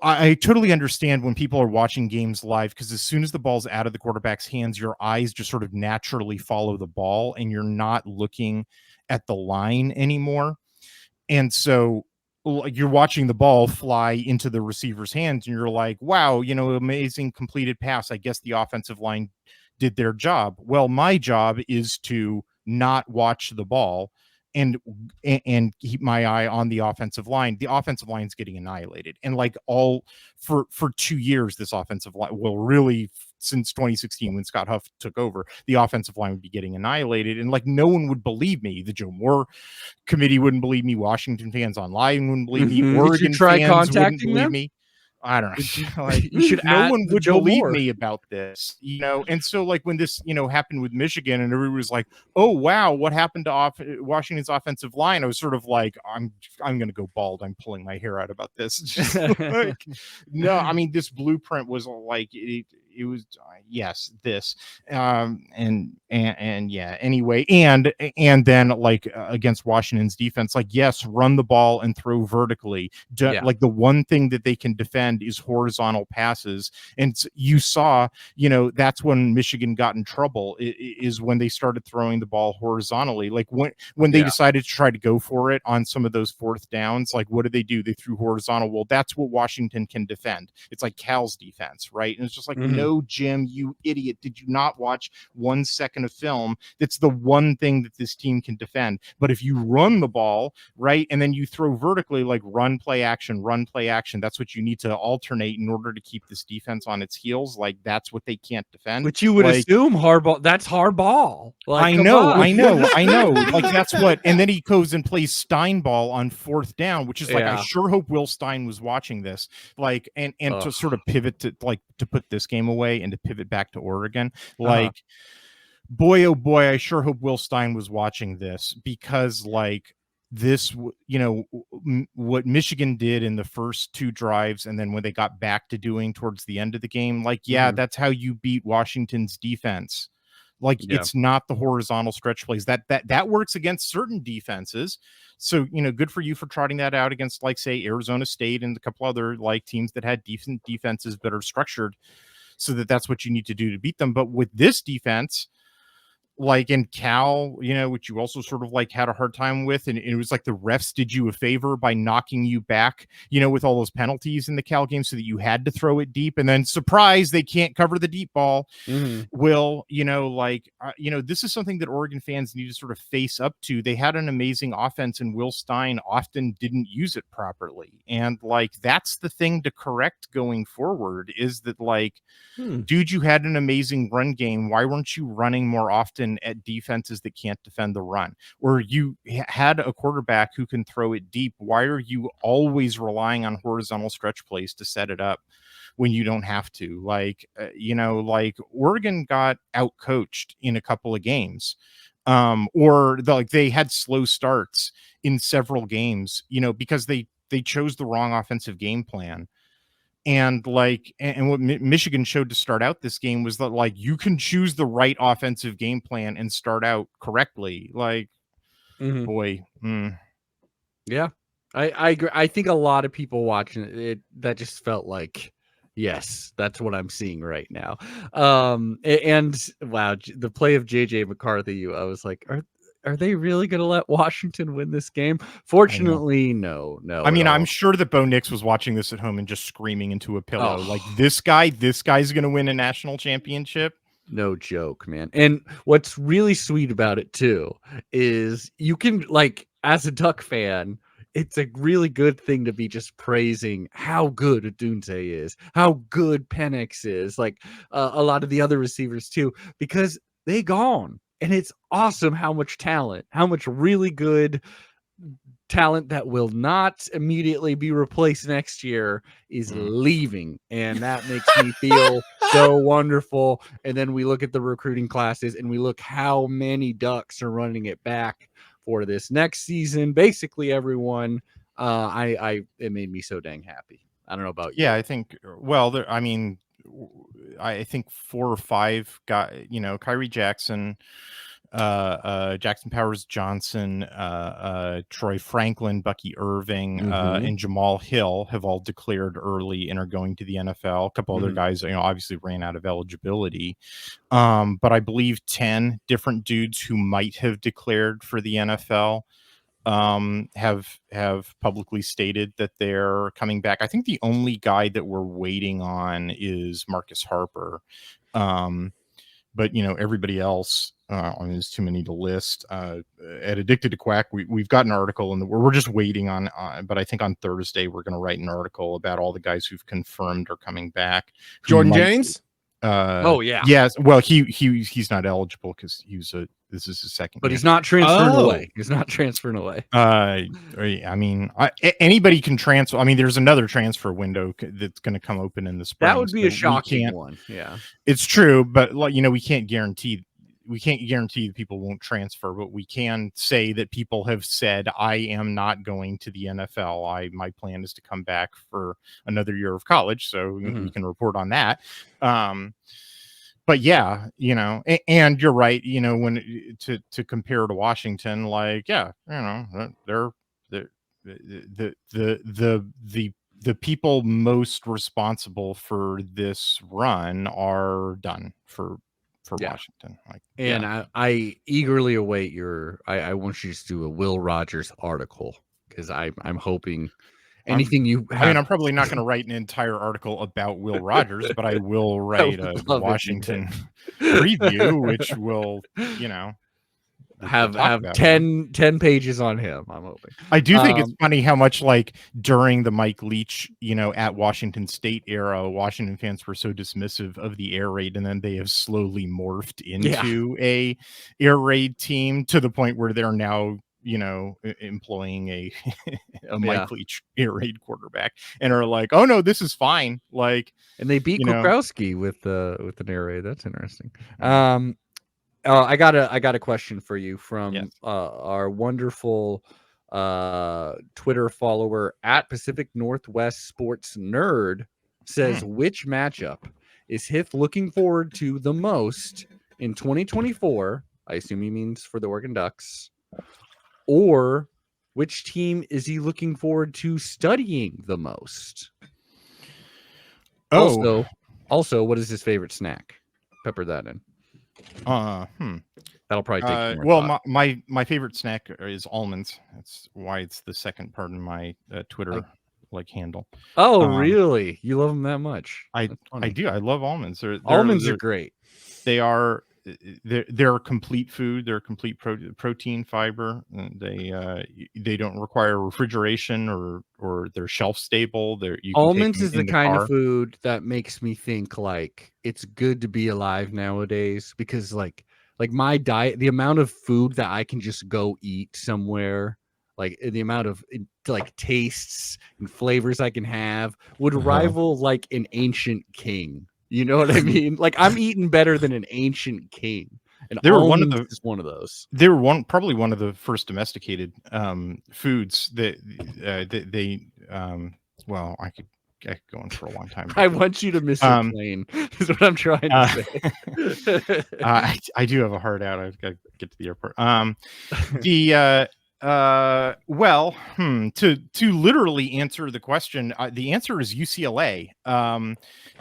I totally understand when people are watching games live, because as soon as the ball's out of the quarterback's hands, your eyes just sort of naturally follow the ball, and you're not looking at the line anymore. And so, like, you're watching the ball fly into the receiver's hands, and you're like, wow, amazing completed pass. I guess the offensive line did their job. Well, my job is to not watch the ball and keep my eye on the offensive line. The offensive line's getting annihilated. And like, all for 2 years, this offensive line, well, really since 2016, when Scott Huff took over, the offensive line would be getting annihilated. And like, no one would believe me. The Joe Moore committee wouldn't believe me. Washington fans online wouldn't believe me. Oregon fans wouldn't believe me. I don't know. Like, you should no one would believe Moore. me about this, And so, like, when this, happened with Michigan, and everybody was like, "Oh wow, what happened to Washington's offensive line?" I was sort of like, "I'm going to go bald. I'm pulling my hair out about this." Just like, no, I mean, this blueprint was like it was yes, this and yeah, anyway, and then like against Washington's defense, like, yes, run the ball and throw vertically. Like, the one thing that they can defend is horizontal passes, and you saw, that's when Michigan got in trouble, is when they started throwing the ball horizontally. Like, when they decided to try to go for it on some of those fourth downs, like, what did they do? They threw horizontal. Well, that's what Washington can defend. It's like Cal's defense, right? And it's just like, no, Jim, you idiot, did you not watch 1 second of film? That's the one thing that this team can defend. But if you run the ball, right, and then you throw vertically, like run, play, action, that's what you need to alternate in order to keep this defense on its heels. Like, that's what they can't defend. Which you would assume hardball. That's hardball. Like, I know. Like, that's what. And then he goes and plays Steinball on fourth down, which is like, I sure hope Will Stein was watching this. Like, and to sort of pivot to, like, to put this game away and to pivot back to Oregon. Like, boy, oh boy, I sure hope Will Stein was watching this, because like, this, what Michigan did in the first 2 drives, and then when they got back to doing towards the end of the game, like, that's how you beat Washington's defense. Like, it's not the horizontal stretch plays that works against certain defenses. So, good for you for trotting that out against, like, say, Arizona State and a couple other like teams that had decent defenses that are structured, so that's what you need to do to beat them. But with this defense, like in Cal, which you also sort of like had a hard time with, and it was like the refs did you a favor by knocking you back, with all those penalties in the Cal game, so that you had to throw it deep, and then surprise, they can't cover the deep ball. Will, this is something that Oregon fans need to sort of face up to. They had an amazing offense, and Will Stein often didn't use it properly, and like, that's the thing to correct going forward, is that like, dude, you had an amazing run game. Why weren't you running more often at defenses that can't defend the run? Or you had a quarterback who can throw it deep. Why are you always relying on horizontal stretch plays to set it up when you don't have to? Like, like, Oregon got out coached in a couple of games, or they had slow starts in several games, because they chose the wrong offensive game plan. And like, and what Michigan showed to start out this game was that, like, you can choose the right offensive game plan and start out correctly. Like, boy. Yeah, I agree. I think a lot of people watching it, that just felt like, yes, that's what I'm seeing right now. And wow, the play of JJ McCarthy, I was like, are they really going to let Washington win this game? Fortunately, no. I mean, I'm sure that Bo Nix was watching this at home and just screaming into a pillow, like, this guy's going to win a national championship. No joke, man. And what's really sweet about it too is you can, like, as a Duck fan, it's a really good thing to be just praising how good Odunze is, how good Penix is, like a lot of the other receivers too, because they gone. And it's awesome how much talent, how much really good talent that will not immediately be replaced next year is leaving, and that makes me feel so wonderful. And then we look at the recruiting classes and we look how many Ducks are running it back for this next season. Basically everyone. It made me so dang happy. I don't know about you. Yeah, I think, well, I think 4 or 5 got, Kyrie Jackson, Jackson Powers Johnson, Troy Franklin, Bucky Irving, and Jamal Hill have all declared early and are going to the NFL. A couple other guys, obviously ran out of eligibility. But I believe 10 different dudes who might have declared for the NFL have publicly stated that they're coming back. I think the only guy that we're waiting on is Marcus Harper. But everybody else, there's too many to list. At Addicted to Quack, we've got an article, and we're just waiting on. But I think on Thursday we're going to write an article about all the guys who've confirmed are coming back. Jordan James. Yes. Well, he's not eligible because this is his second. But he's not transferring away. He's not transferring away. I mean, anybody can transfer. I mean, there's another transfer window that's going to come open in the spring. That would be a shocking one. Yeah, it's true, but we can't guarantee. We can't guarantee that people won't transfer, but we can say that people have said, I am not going to the NFL. My plan is to come back for another year of college. So we can report on that. But yeah, and you're right, when to compare to Washington, they're the people most responsible for this run are done for Washington. I eagerly await I want you to do a Will Rogers article, because I'm hoping anything I'm probably not going to write an entire article about Will Rogers, but I will write a Washington preview, which will, have 10 pages on him. I'm hoping. I do think it's funny how much, like, during the Mike Leach, at Washington State era, Washington fans were so dismissive of the air raid, and then they have slowly morphed into a air raid team to the point where they're now employing a Mike Leach air raid quarterback, and are like, oh no, this is fine. Like, and they beat Kukrowski with an air raid. That's interesting. I got a question for you from our wonderful Twitter follower at Pacific Northwest Sports Nerd. Says, which matchup is Hyth looking forward to the most in 2024? I assume he means for the Oregon Ducks. Or which team is he looking forward to studying the most? Also, what is his favorite snack? Pepper that in. That'll probably take more thought. My favorite snack is almonds. That's why it's the second part of my Twitter handle. Oh, really? You love them that much? I do. I love almonds. Almonds are great. They're complete food. They're complete protein, fiber. They don't require refrigeration or they're shelf stable. Almonds is the kind of food that makes me think like it's good to be alive nowadays, because like my diet, the amount of food that I can just go eat somewhere, like the amount of like tastes and flavors I can have would rival like an ancient king. You know what I mean? Like, I'm eating better than an ancient king. And they were one of those. They were probably one of the first domesticated foods that they well, I could go on for a long time. I want you to miss your plane is what I'm trying to say. I do have a heart out. I've got to get to the airport. To literally answer the question, the answer is UCLA.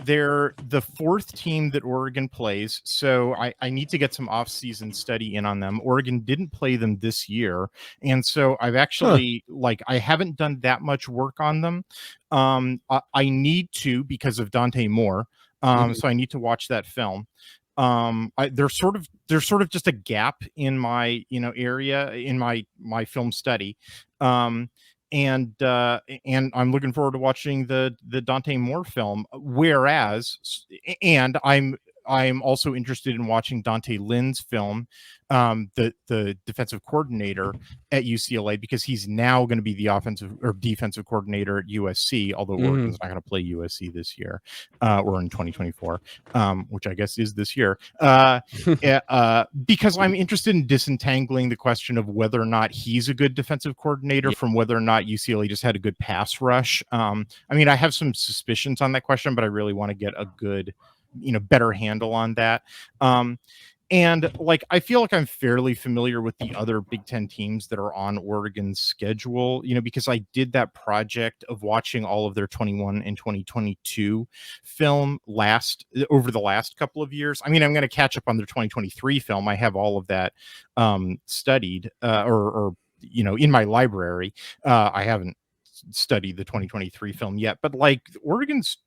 They're the fourth team that Oregon plays, so I need to get some off-season study in on them. Oregon didn't play them this year, and so I've actually I haven't done that much work on them. I need to, because of Dante Moore. So I need to watch that film. There's sort of just a gap in my area in my film study, and I'm looking forward to watching the Dante Moore film. Whereas, and I'm I'm also interested in watching Dante Lynn's film, the defensive coordinator at UCLA, because he's now going to be the offensive or defensive coordinator at USC, although Oregon's not going to play USC this year or in 2024, which I guess is this year, because I'm interested in disentangling the question of whether or not he's a good defensive coordinator from whether or not UCLA just had a good pass rush. I mean, I have some suspicions on that question, but I really want to get a good, better handle on that. And like, I feel like I'm fairly familiar with the other Big Ten teams that are on Oregon's schedule, because I did that project of watching all of their 21 and 2022 film over the last couple of years. I mean, I'm going to catch up on their 2023 film. I have all of that studied or in my library. I haven't studied the 2023 film yet, but like Oregon's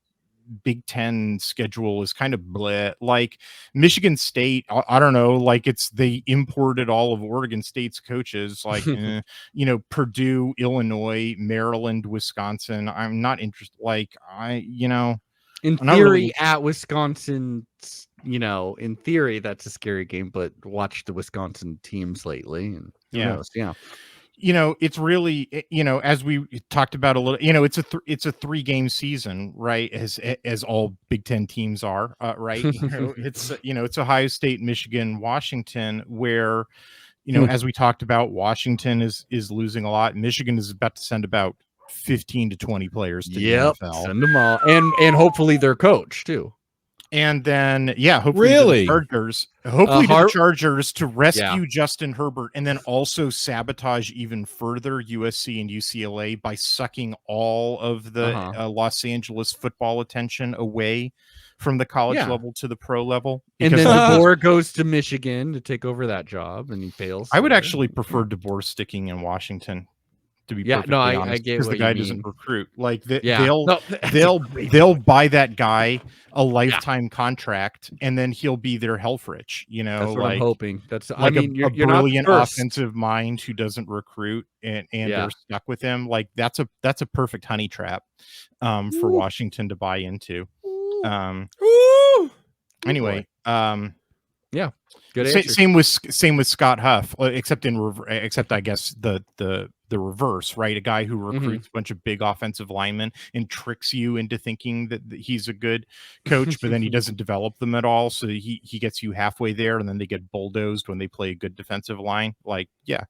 Big Ten schedule is kind of bleh. Like Michigan State, I don't know, like they imported all of Oregon State's coaches, like Purdue, Illinois, Maryland, Wisconsin. I'm not interested. Like in theory at Wisconsin, in theory that's a scary game, but watch the Wisconsin teams lately, and who knows? It's really, as we talked about a little, it's a 3-game season, right? As all Big Ten teams are, right? It's Ohio State, Michigan, Washington, where, as we talked about, Washington is losing a lot. Michigan is about to send about 15 to 20 players to the NFL. Send them all, and hopefully their coach too. And then, hopefully the Chargers to rescue Justin Herbert and then also sabotage even further USC and UCLA by sucking all of the Los Angeles football attention away from the college level to the pro level. And then DeBoer goes to Michigan to take over that job, and he fails. I would actually prefer DeBoer sticking in Washington. To be honest, I get because what the guy you doesn't mean. recruit. Like they'll buy that guy a lifetime contract, and then he'll be their Helfrich. That's what I'm hoping. That's like you're brilliant not first. offensive mind who doesn't recruit, and they're stuck with him. Like that's a perfect honey trap for Washington to buy into. Anyway, good same with Scott Huff, except I guess the reverse, right? A guy who recruits a bunch of big offensive linemen and tricks you into thinking that he's a good coach, but then he doesn't develop them at all. So he gets you halfway there, and then they get bulldozed when they play a good defensive line. Like, yeah.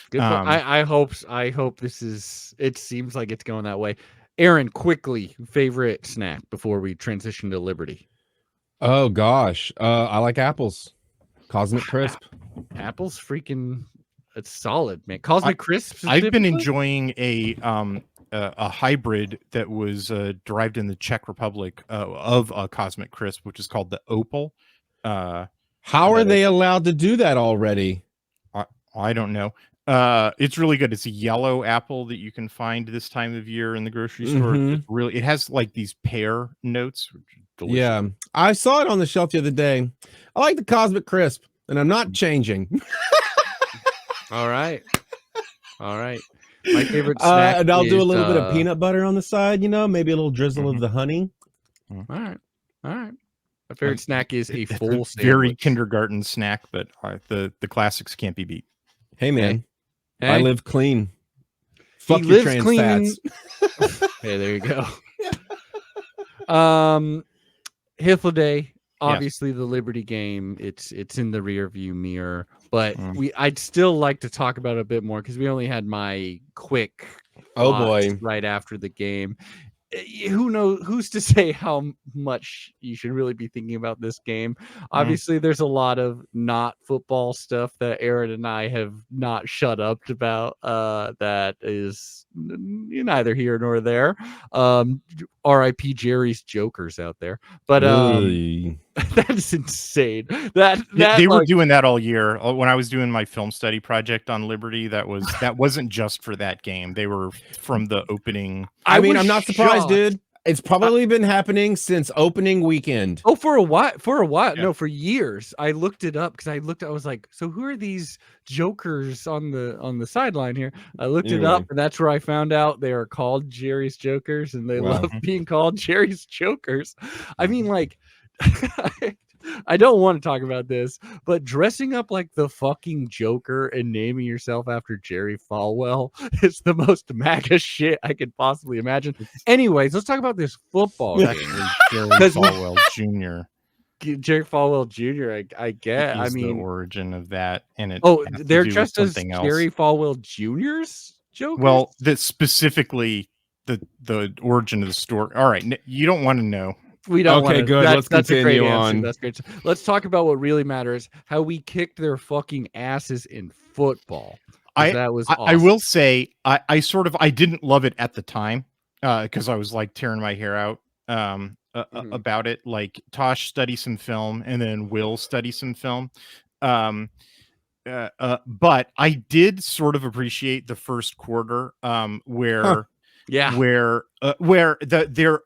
Good. I hope this is. It seems like it's going that way. Aaron, quickly, favorite snack before we transition to Liberty. Oh gosh, I like apples. Cosmic Crisp. Apples, freaking. It's solid, man. Cosmic Crisp. I've been enjoying a hybrid that was derived in the Czech Republic of a Cosmic Crisp, which is called the Opal. How are they allowed to do that already? I don't know. It's really good. It's a yellow apple that you can find this time of year in the grocery store. It has like these pear notes. Yeah, I saw it on the shelf the other day. I like the Cosmic Crisp, and I'm not changing. All right. My favorite snack. And I'll do a little bit of peanut butter on the side, maybe a little drizzle of the honey. All right. My favorite snack is a full sandwich. Very kindergarten snack, but the classics can't be beat. Hey man, I live clean. Fuck your trans fats. Hey, there you go. Hyth Day. Obviously, the Liberty game, it's in the rear view mirror, but I'd still like to talk about it a bit more because we only had my quick right after the game. Who's to say how much you should really be thinking about this game? Obviously, there's a lot of not football stuff that Aaron and I have not shut up about. That is neither here nor there. R.I.P. Jerry's Jokers out there, but that's insane. They were doing that all year when I was doing my film study project on Liberty. That wasn't just for that game. They were from the opening. I mean, I'm not surprised, dude. It's probably been happening since opening weekend. Oh, for a while. Yeah. No, for years. I looked it up because I was like, so who are these jokers on the sideline here? I looked it up, and that's where I found out they are called Jerry's Jokers, and they love being called Jerry's Jokers. I mean, like, I don't want to talk about this, but dressing up like the fucking Joker and naming yourself after Jerry Falwell is the most MAGA shit I could possibly imagine. Anyways, let's talk about this football game. Jerry 'Cause we- Falwell Jr. Jerry Falwell Jr. I get. I is mean, the origin of that, and it. oh, has to they're do with dressed as something else. Jerry Falwell Jr.'s Jokers. Well, that's specifically the origin of the story. All right, you don't want to know. We don't. Okay, wanna, good. Let's that's a great continue answer. on. That's great. Let's talk about what really matters: how we kicked their fucking asses in football. That was. Awesome. I will say I didn't love it at the time because I was like tearing my hair out about it. Like Tosh study some film and then Will study some film. But I did sort of appreciate the first quarter where their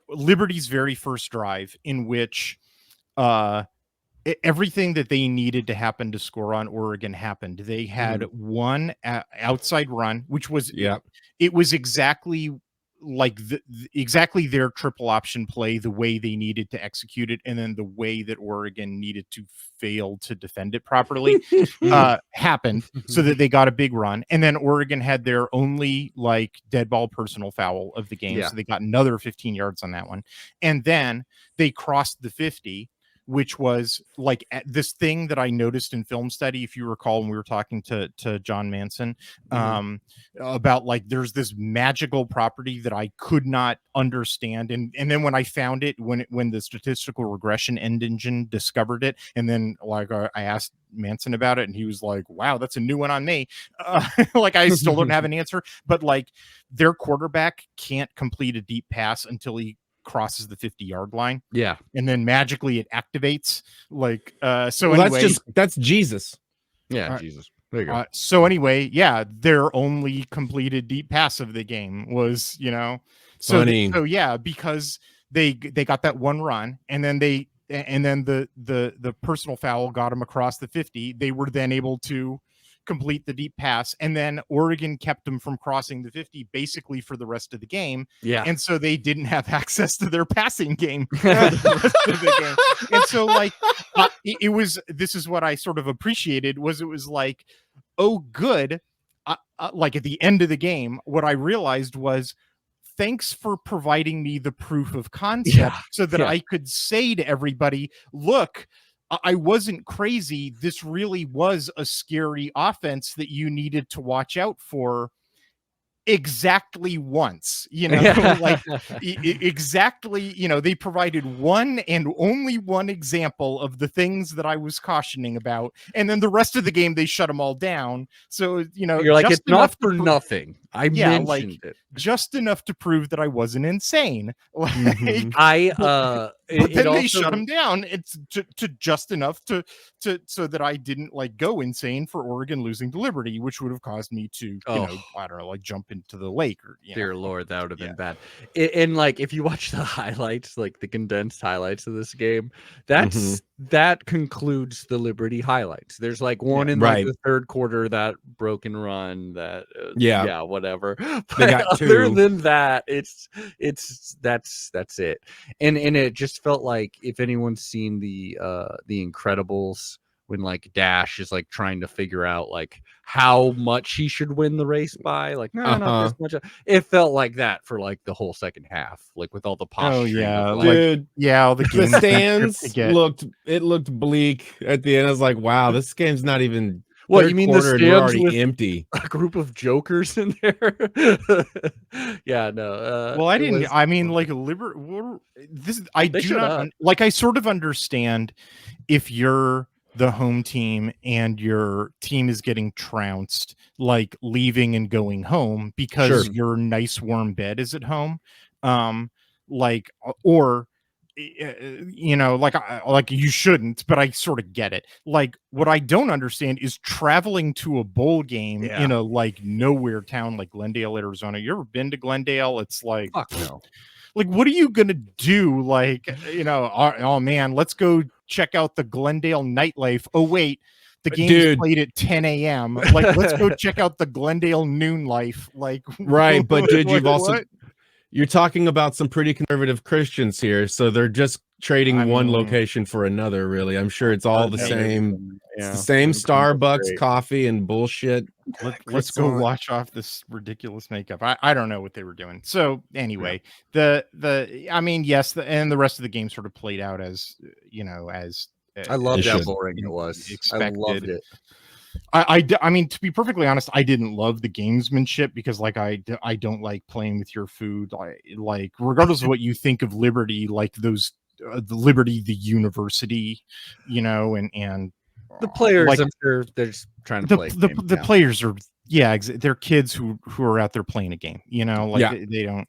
Liberty's very first drive, in which everything that they needed to happen to score on Oregon happened. They had one outside run, which was it was exactly like exactly their triple option play, the way they needed to execute it, and then the way that Oregon needed to fail to defend it properly happened, so that they got a big run. And then Oregon had their only like dead ball personal foul of the game, so they got another 15 yards on that one. And then they crossed the 50, which was like this thing that I noticed in film study, if you recall, when we were talking to John Manson about like there's this magical property that I could not understand, and then when I found it, when the statistical regression engine discovered it, and then like I asked Manson about it, and he was like, "Wow, that's a new one on me." Like I still don't have an answer, but like their quarterback can't complete a deep pass until he crosses the 50-yard line, and then magically it activates. Like anyway, that's Jesus. Jesus. There you go. So anyway, their only completed deep pass of the game was, because they got that one run, and then the personal foul got them across the 50. They were then able to complete the deep pass, and then Oregon kept them from crossing the 50 basically for the rest of the game. And so they didn't have access to their passing game for the rest of the game. And so like this is what I sort of appreciated, was it was like, oh good, like at the end of the game, what I realized was, thanks for providing me the proof of concept so that I could say to everybody, look, I wasn't crazy. This really was a scary offense that you needed to watch out for exactly once, like exactly, they provided one and only one example of the things that I was cautioning about. And then the rest of the game, they shut them all down. So, you're like, it's not for nothing. I mentioned it just enough to prove that I wasn't insane. Like, but then they shut him down. It's to just enough to so that I didn't like go insane for Oregon losing to Liberty, which would have caused me to, I don't know, like jump into the lake or dear Lord, that would have been bad. And like, if you watch the highlights, like the condensed highlights of this game, that concludes the Liberty highlights. There's like one in like the third quarter, that broken run, that whatever. They got other two. than that, that's it. And it just felt like, if anyone's seen the Incredibles, when like Dash is like trying to figure out like how much he should win the race by, like not this much. It felt like that for like the whole second half, like with all the posturing. Dude, the stands looked bleak at the end. I was like, wow, this game's not even. What, you mean the stands we're already empty? A group of jokers in there? Well, I didn't. I mean, like this. I do not like. I sort of understand if you're the home team and your team is getting trounced, like leaving and going home because your nice warm bed is at home, like or. Like you shouldn't, but I sort of get it. Like, what I don't understand is traveling to a bowl game in a like nowhere town like Glendale, Arizona. You ever been to Glendale? It's like, fuck no. Like, what are you gonna do? Like, oh man, let's go check out the Glendale nightlife. Oh wait, the game's played at 10 a.m. Like, let's go check out the Glendale noon life. Like, but dude, you've also. You're talking about some pretty conservative Christians here, so they're just trading one mean, location for another. Really, I'm sure it's all the same. It's Yeah. the same Starbucks Great. coffee and bullshit. Let's go croissant. wash off this ridiculous makeup. I don't know what they were doing. So anyway, the I mean, yes, and the rest of the game sort of played out as as I loved It how should. boring it was. expected. I loved it. I mean, to be perfectly honest, I didn't love the gamesmanship because, like, I don't like playing with your food. Like, regardless of what you think of Liberty, like those the Liberty, the university, and The players, like I'm sure they're just trying to play. the players are they're kids who are out there playing a game. Like Yeah. they don't.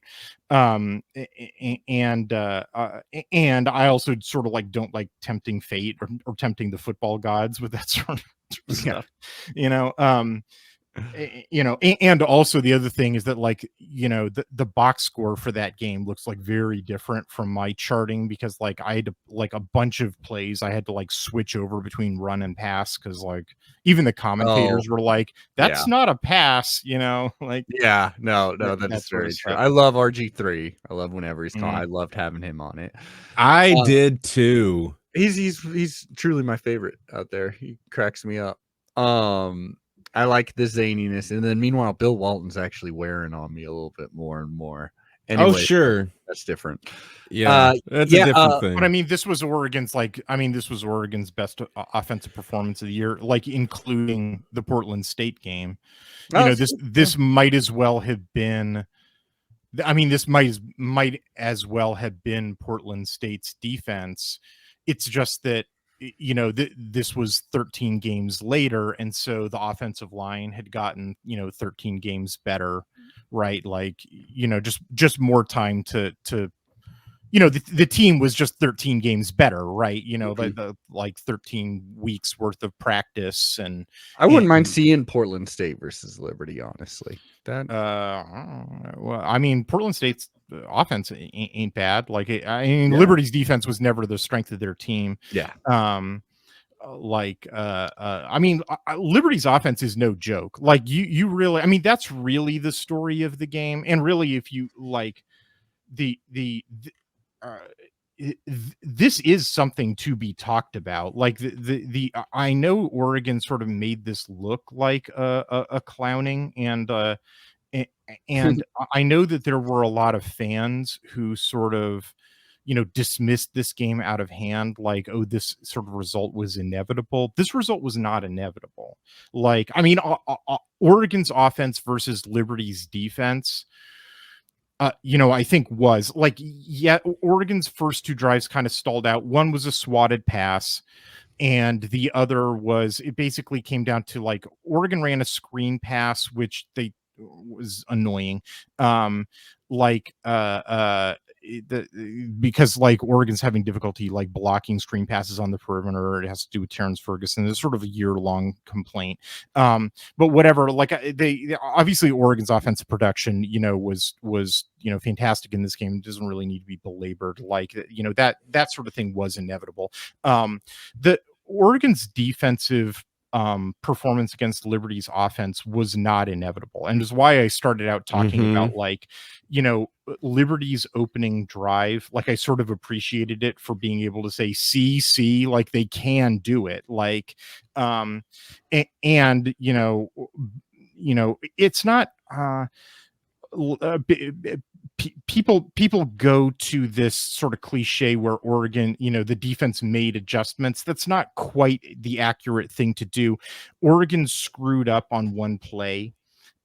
And I also sort of like don't like tempting fate or tempting the football gods with that sort of stuff. And also the other thing is that, like, the box score for that game looks like very different from my charting, because like I had to, like, a bunch of plays I had to like switch over between run and pass, because like even the commentators were like, that's not a pass, like no, that that is sort of very true. stuff. I love RG3. I love whenever he's called. I loved having him on it. I did too. He's truly my favorite out there. He cracks me up. I like the zaniness, and then meanwhile, Bill Walton's actually wearing on me a little bit more and more. Anyway, Sure, that's different. Yeah, that's a different thing. But I mean, this was Oregon's best offensive performance of the year, like including the Portland State game. This might as well have been. I mean, this might as well have been Portland State's defense. It's just that this was 13 games later, and so the offensive line had gotten 13 games better, right? Like just more time to the team was just 13 games better, right? Like 13 weeks worth of practice. And I wouldn't mind seeing Portland State versus Liberty, honestly. That well, I mean, Portland State's offense ain't bad. Like, Liberty's defense was never the strength of their team. Yeah. I mean, Liberty's offense is no joke. Like, you really, I mean, that's really the story of the game. And really, if you like this is something to be talked about. Like I know Oregon sort of made this look like a clowning, and I know that there were a lot of fans who sort of dismissed this game out of hand, like, oh, this sort of result was inevitable. This result was not inevitable. Like, I mean, Oregon's offense versus Liberty's defense, I think was like, Oregon's first two drives kind of stalled out. One was a swatted pass, and the other was, it basically came down to, like, Oregon ran a screen pass, which was annoying. Because like Oregon's having difficulty like blocking screen passes on the perimeter. It has to do with Terrence Ferguson. It's sort of a year-long complaint. But whatever, like, they obviously Oregon's offensive production, was fantastic in this game. It doesn't really need to be belabored. Like, that sort of thing was inevitable. The Oregon's defensive performance against Liberty's offense was not inevitable, and is why I started out talking about, like, Liberty's opening drive. Like, I sort of appreciated it for being able to say, see, like, they can do it. Like, it's not people go to this sort of cliche where Oregon, the defense made adjustments. That's not quite the accurate thing to do. Oregon screwed up on one play,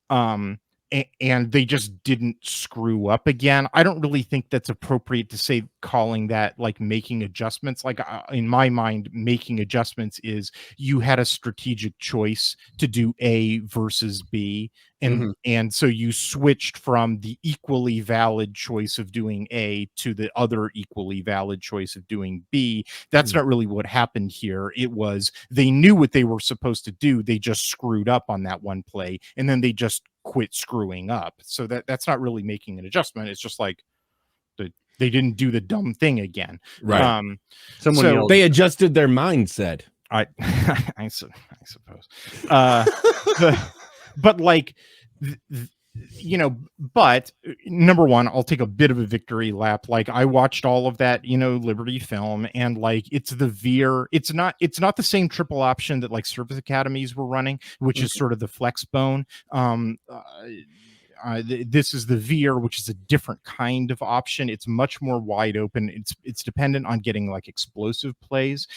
and they just didn't screw up again. I don't really think that's appropriate to say, calling that like making adjustments. Like, in my mind, making adjustments is you had a strategic choice to do A versus B. And so you switched from the equally valid choice of doing A to the other equally valid choice of doing B. That's not really what happened here. It was, they knew what they were supposed to do. They just screwed up on that one play, and then they just quit screwing up. So that's not really making an adjustment. It's just like they didn't do the dumb thing again. Right. They adjusted their mindset. I suppose. But like, but number one, I'll take a bit of a victory lap. Like I watched all of that, Liberty film, and like it's the veer. It's not the same triple option that like service academies were running, which is sort of the flex bone. This is the veer, which is a different kind of option. It's much more wide open. It's dependent on getting like explosive plays.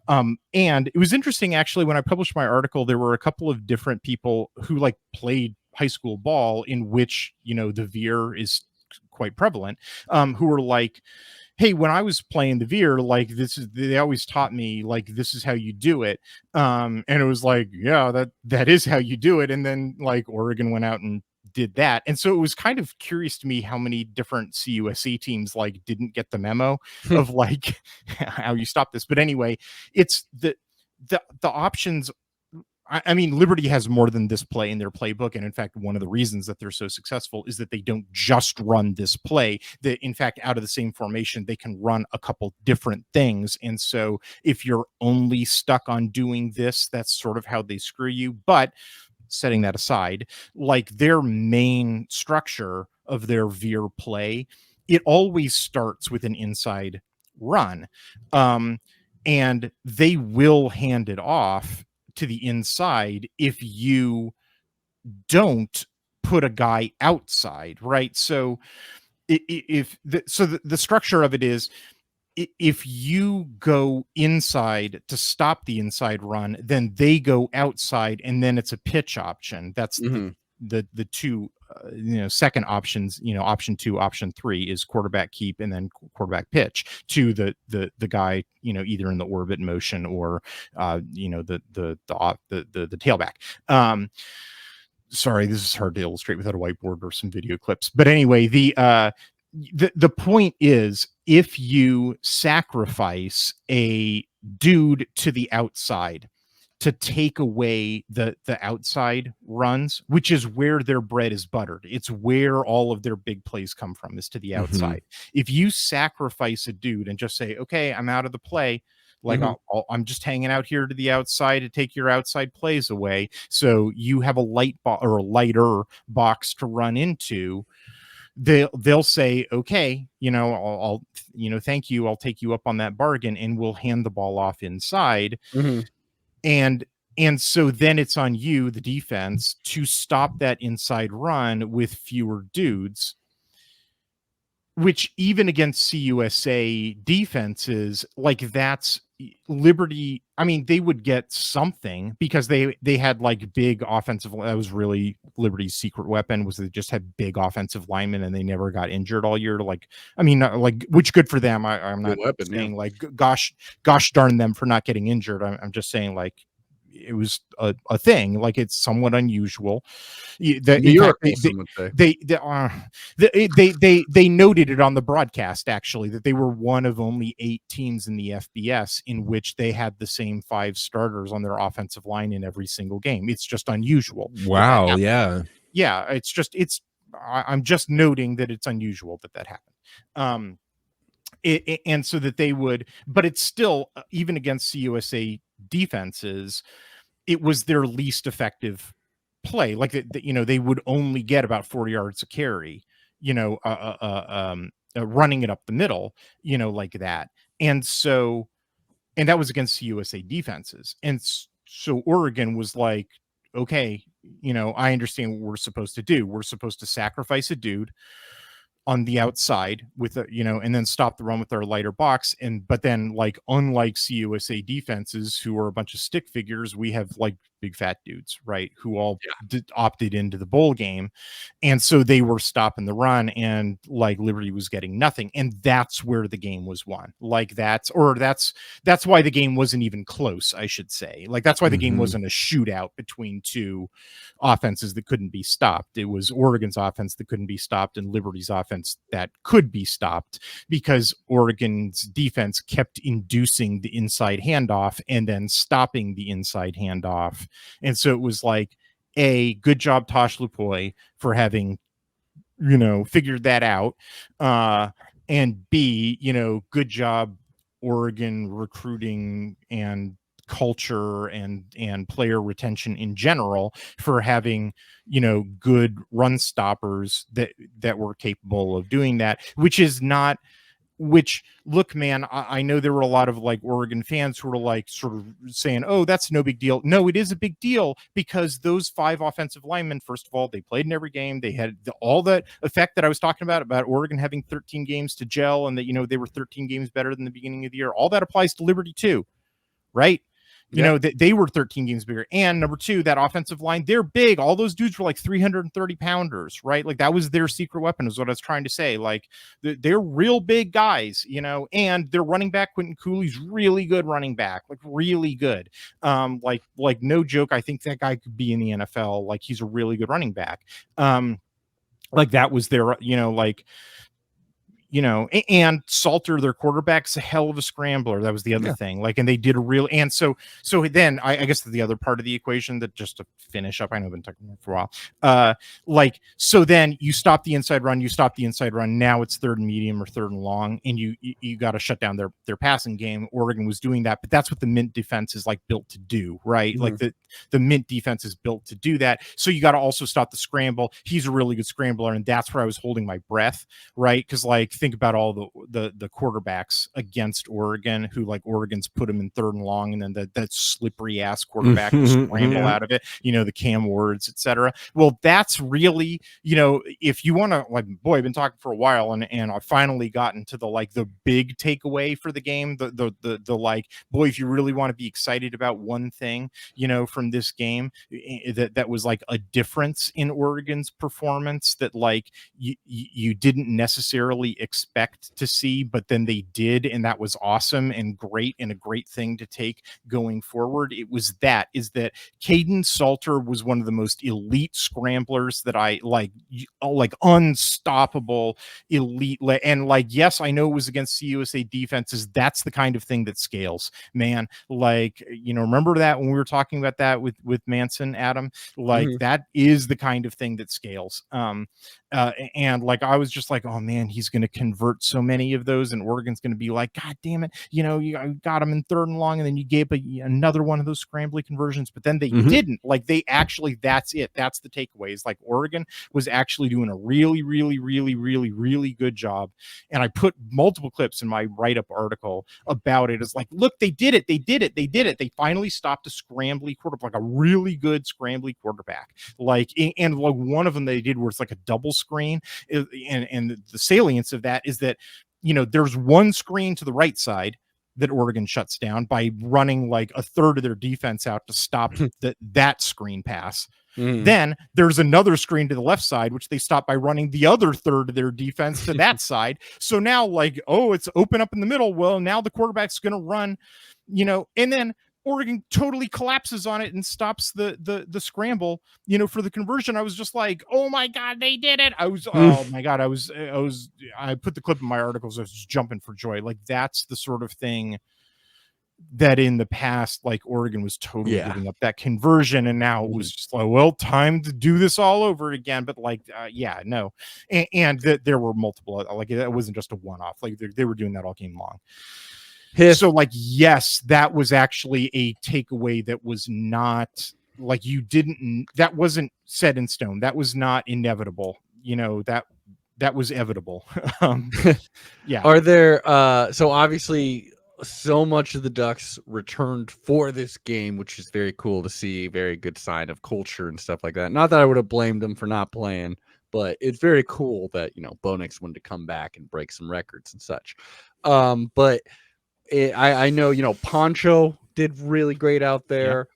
And it was interesting actually when I published my article, there were a couple of different people who like played high school ball in which the veer is quite prevalent, who were like, hey, when I was playing the veer, like they always taught me like this is how you do it. And it was like, yeah, that is how you do it. And then like Oregon went out and did that. And so it was kind of curious to me how many different CUSA teams like didn't get the memo of like how you stop this. But anyway, it's the options. I mean, Liberty has more than this play in their playbook. And in fact, one of the reasons that they're so successful is that they don't just run this play. That in fact, out of the same formation, they can run a couple different things. And so if you're only stuck on doing this, that's sort of how they screw you. But setting that aside, like their main structure of their veer play, it always starts with an inside run. And they will hand it off to the inside if you don't put a guy outside, right? So if the structure of it is, if you go inside to stop the inside run, then they go outside, and then it's a pitch option. That's the two second options. Option 2, option 3 is quarterback keep and then quarterback pitch to the guy either in the orbit motion or the tailback. Sorry, this is hard to illustrate without a whiteboard or some video clips, but anyway, the point is, if you sacrifice a dude to the outside to take away the outside runs, which is where their bread is buttered, it's where all of their big plays come from, is to the outside. If you sacrifice a dude and just say, okay, I'm out of the play, like I'm just hanging out here to the outside to take your outside plays away, so you have a or a lighter box to run into, they'll say, okay, I'll thank you, I'll take you up on that bargain, and we'll hand the ball off inside. And so then it's on you, the defense, to stop that inside run with fewer dudes, which even against CUSA defenses, like that's Liberty. I mean, they would get something because they had like big offensive. That was really Liberty's secret weapon, was they just had big offensive linemen and they never got injured all year. Like, I mean, like, which good for them. I'm not saying like, gosh darn them for not getting injured. I'm just saying like, it was a thing. Like, it's somewhat unusual. They noted it on the broadcast actually, that they were one of only 8 teams in the FBS in which they had the same 5 starters on their offensive line in every single game. It's just unusual. Wow. Yeah. I'm just noting that it's unusual that happened. And so that they would, but it's still, even against CUSA defenses, it was their least effective play. Like they would only get about 40 yards a carry, running it up the middle, like that. And that was against CUSA defenses. And so Oregon was like, okay, I understand what we're supposed to do. We're supposed to sacrifice a dude on the outside with and then stop the run with our lighter box. But then, like, unlike CUSA defenses, who are a bunch of stick figures, we have like big fat dudes, right, who all opted into the bowl game. And so they were stopping the run, and like Liberty was getting nothing. And that's where the game was won. Like that's why the game wasn't even close, I should say. Like, that's why the game wasn't a shootout between two offenses that couldn't be stopped. It was Oregon's offense that couldn't be stopped and Liberty's offense that could be stopped, because Oregon's defense kept inducing the inside handoff and then stopping the inside handoff. And so it was like, A, good job Tosh Lupoy for having figured that out, and B, good job Oregon recruiting and culture and player retention in general for having, you know, good run stoppers that were capable of doing that, which look, man, I know there were a lot of like Oregon fans who were like sort of saying, oh, that's no big deal. No, it is a big deal, because those 5 offensive linemen, first of all, they played in every game. They had all that effect that I was talking about Oregon having 13 games to gel, and that, you know, they were 13 games better than the beginning of the year. All that applies to Liberty too, right? You know, they were 13 games bigger. And number 2, that offensive line, they're big. All those dudes were like 330 pounders, right? Like that was their secret weapon, is what I was trying to say. Like they're real big guys, you know, and their running back, Quentin Cooley's really good running back, like really good. Like no joke. I think that guy could be in the NFL. Like he's a really good running back. Like that was their, you know, like, you know, and Salter, their quarterback's a hell of a scrambler. That was the other thing. Like, and they did a real, and so then I guess the other part of the equation, that just to finish up, I know I've been talking for a while. Like, so then you stop the inside run, Now it's 3rd and medium or 3rd and long, and you got to shut down their passing game. Oregon was doing that, but that's what the Mint defense is like built to do, right? Mm-hmm. Like the Mint defense is built to do that. So you got to also stop the scramble. He's a really good scrambler, and that's where I was holding my breath, right? Because like, think about all the quarterbacks against Oregon, who like Oregon's put them in 3rd and long, and then that slippery ass quarterback will scramble out of it, you know, the Cam Wards, etc. Well, that's really, you know, if you want to, like, boy, I've been talking for a while, and I've finally gotten to the big takeaway for the game, the like, boy, if you really want to be excited about one thing, you know, from this game, that was like a difference in Oregon's performance that like you didn't necessarily expect to see, but then they did, and that was awesome and great, and a great thing to take going forward. Is that Caden Salter was one of the most elite scramblers that I like unstoppable elite. And like, yes, I know it was against CUSA defenses. That's the kind of thing that scales, man. Like, you know, remember that when we were talking about that with Manson, Adam, like that is the kind of thing that scales. And like, I was just like, oh man, he's going to convert so many of those, and Oregon's going to be like, God damn it, you know, you got him in 3rd and long, and then you gave another one of those scrambly conversions, but then they didn't. Like, they actually, that's it. That's the takeaway. Is like Oregon was actually doing a really, really, really, really, really good job. And I put multiple clips in my write-up article about it. It's like, look, they did it. They finally stopped a scrambly quarterback, like a really good scrambly quarterback. Like, and like one of them they did where it's like a double screen, and the salience of that is that, you know, there's one screen to the right side that Oregon shuts down by running like a third of their defense out to stop that screen pass. Then there's another screen to the left side, which they stop by running the other third of their defense to that side. So now, like, oh, it's open up in the middle. Well, now the quarterback's going to run, you know, and then Oregon totally collapses on it and stops the scramble, you know, for the conversion. I was just like, oh my God, they did it. Oh my God. I put the clip in my articles. I was just jumping for joy. Like, that's the sort of thing that in the past, like, Oregon was totally giving up that conversion, and now it was just like, well, time to do this all over again. But like, no. And there were multiple, like, it wasn't just a one-off. Like, they were doing that all game long. So like, yes, that was actually a takeaway that was not like, that wasn't set in stone. That was not inevitable. You know, that was evitable. Yeah. Are there, so obviously so much of the Ducks returned for this game, which is very cool to see. Very good sign of culture and stuff like that. Not that I would have blamed them for not playing, but it's very cool that, you know, Bo Nix wanted to come back and break some records and such. But I know, you know, Poncho did really great out there.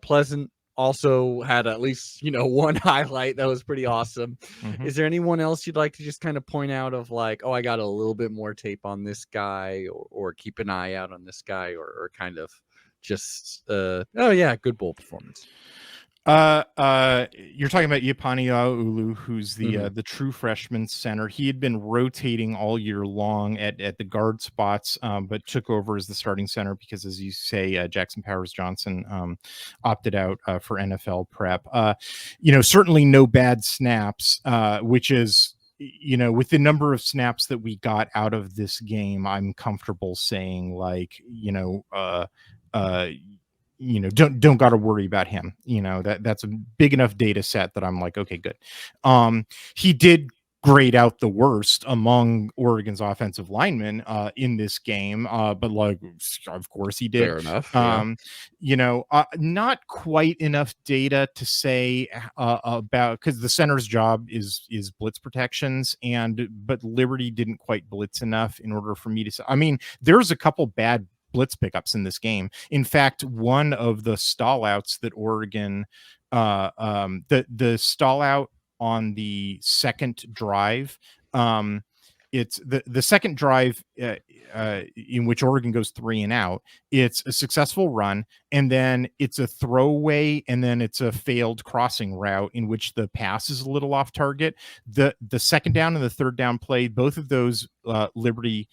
Pleasant also had at least, you know, one highlight that was pretty awesome. Is there anyone else you'd like to just kind of point out of like, oh, I got a little bit more tape on this guy, or keep an eye out on this guy, or kind of just oh yeah, good bowl performance? You're talking about Yapani Ulu, who's the true freshman center. He had been rotating all year long at the guard spots, but took over as the starting center because, as you say, Jackson Powers Johnson opted out for NFL prep. You know, certainly no bad snaps, which is, you know, with the number of snaps that we got out of this game, I'm comfortable saying, like, you know, don't got to worry about him. That's a big enough data set that I'm like, okay, good. He did grade out the worst among Oregon's offensive linemen in this game, but like, of course he did. Fair enough. Yeah. Not quite enough data to say about, because the center's job is blitz protections, but Liberty didn't quite blitz enough in order for me to say. I mean, there's a couple bad blitz pickups in this game. In fact, one of the stall outs that Oregon, the stall out on the second drive, it's the second drive in which Oregon goes 3 and out. It's a successful run, and then it's a throwaway, and then it's a failed crossing route in which the pass is a little off target. The second down and the third down play, both of those Liberty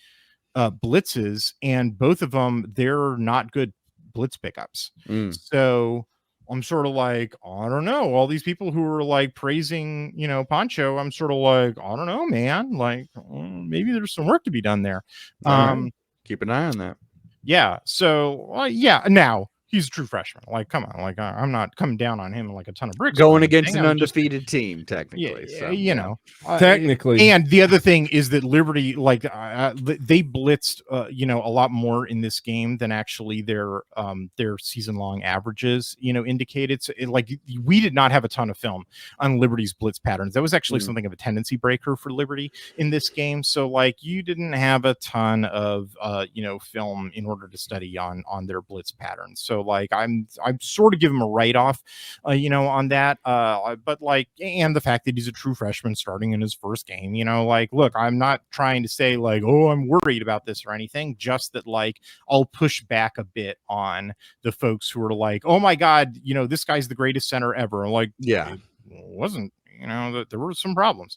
blitzes, and both of them, they're not good blitz pickups. So I'm sort of like, I don't know, all these people who are like praising, Poncho, I'm sort of like, I don't know, man, like maybe there's some work to be done there. Right. Keep an eye on that. Yeah. So now he's a true freshman. Like, come on, like I'm not coming down on him like a ton of bricks. Going against an undefeated team, technically. Technically. And the other thing is that Liberty, like, they blitzed, a lot more in this game than actually their season-long averages, indicated. So we did not have a ton of film on Liberty's blitz patterns. That was actually something of a tendency breaker for Liberty in this game. So, like, you didn't have a ton of, film in order to study on their blitz patterns. So, like, I'm sort of giving him a write-off, on that. But like, and the fact that he's a true freshman starting in his first game, like, look, I'm not trying to say like, oh, I'm worried about this or anything. Just that, like, I'll push back a bit on the folks who are like, oh my God, this guy's the greatest center ever. Like, yeah, it wasn't, that there were some problems.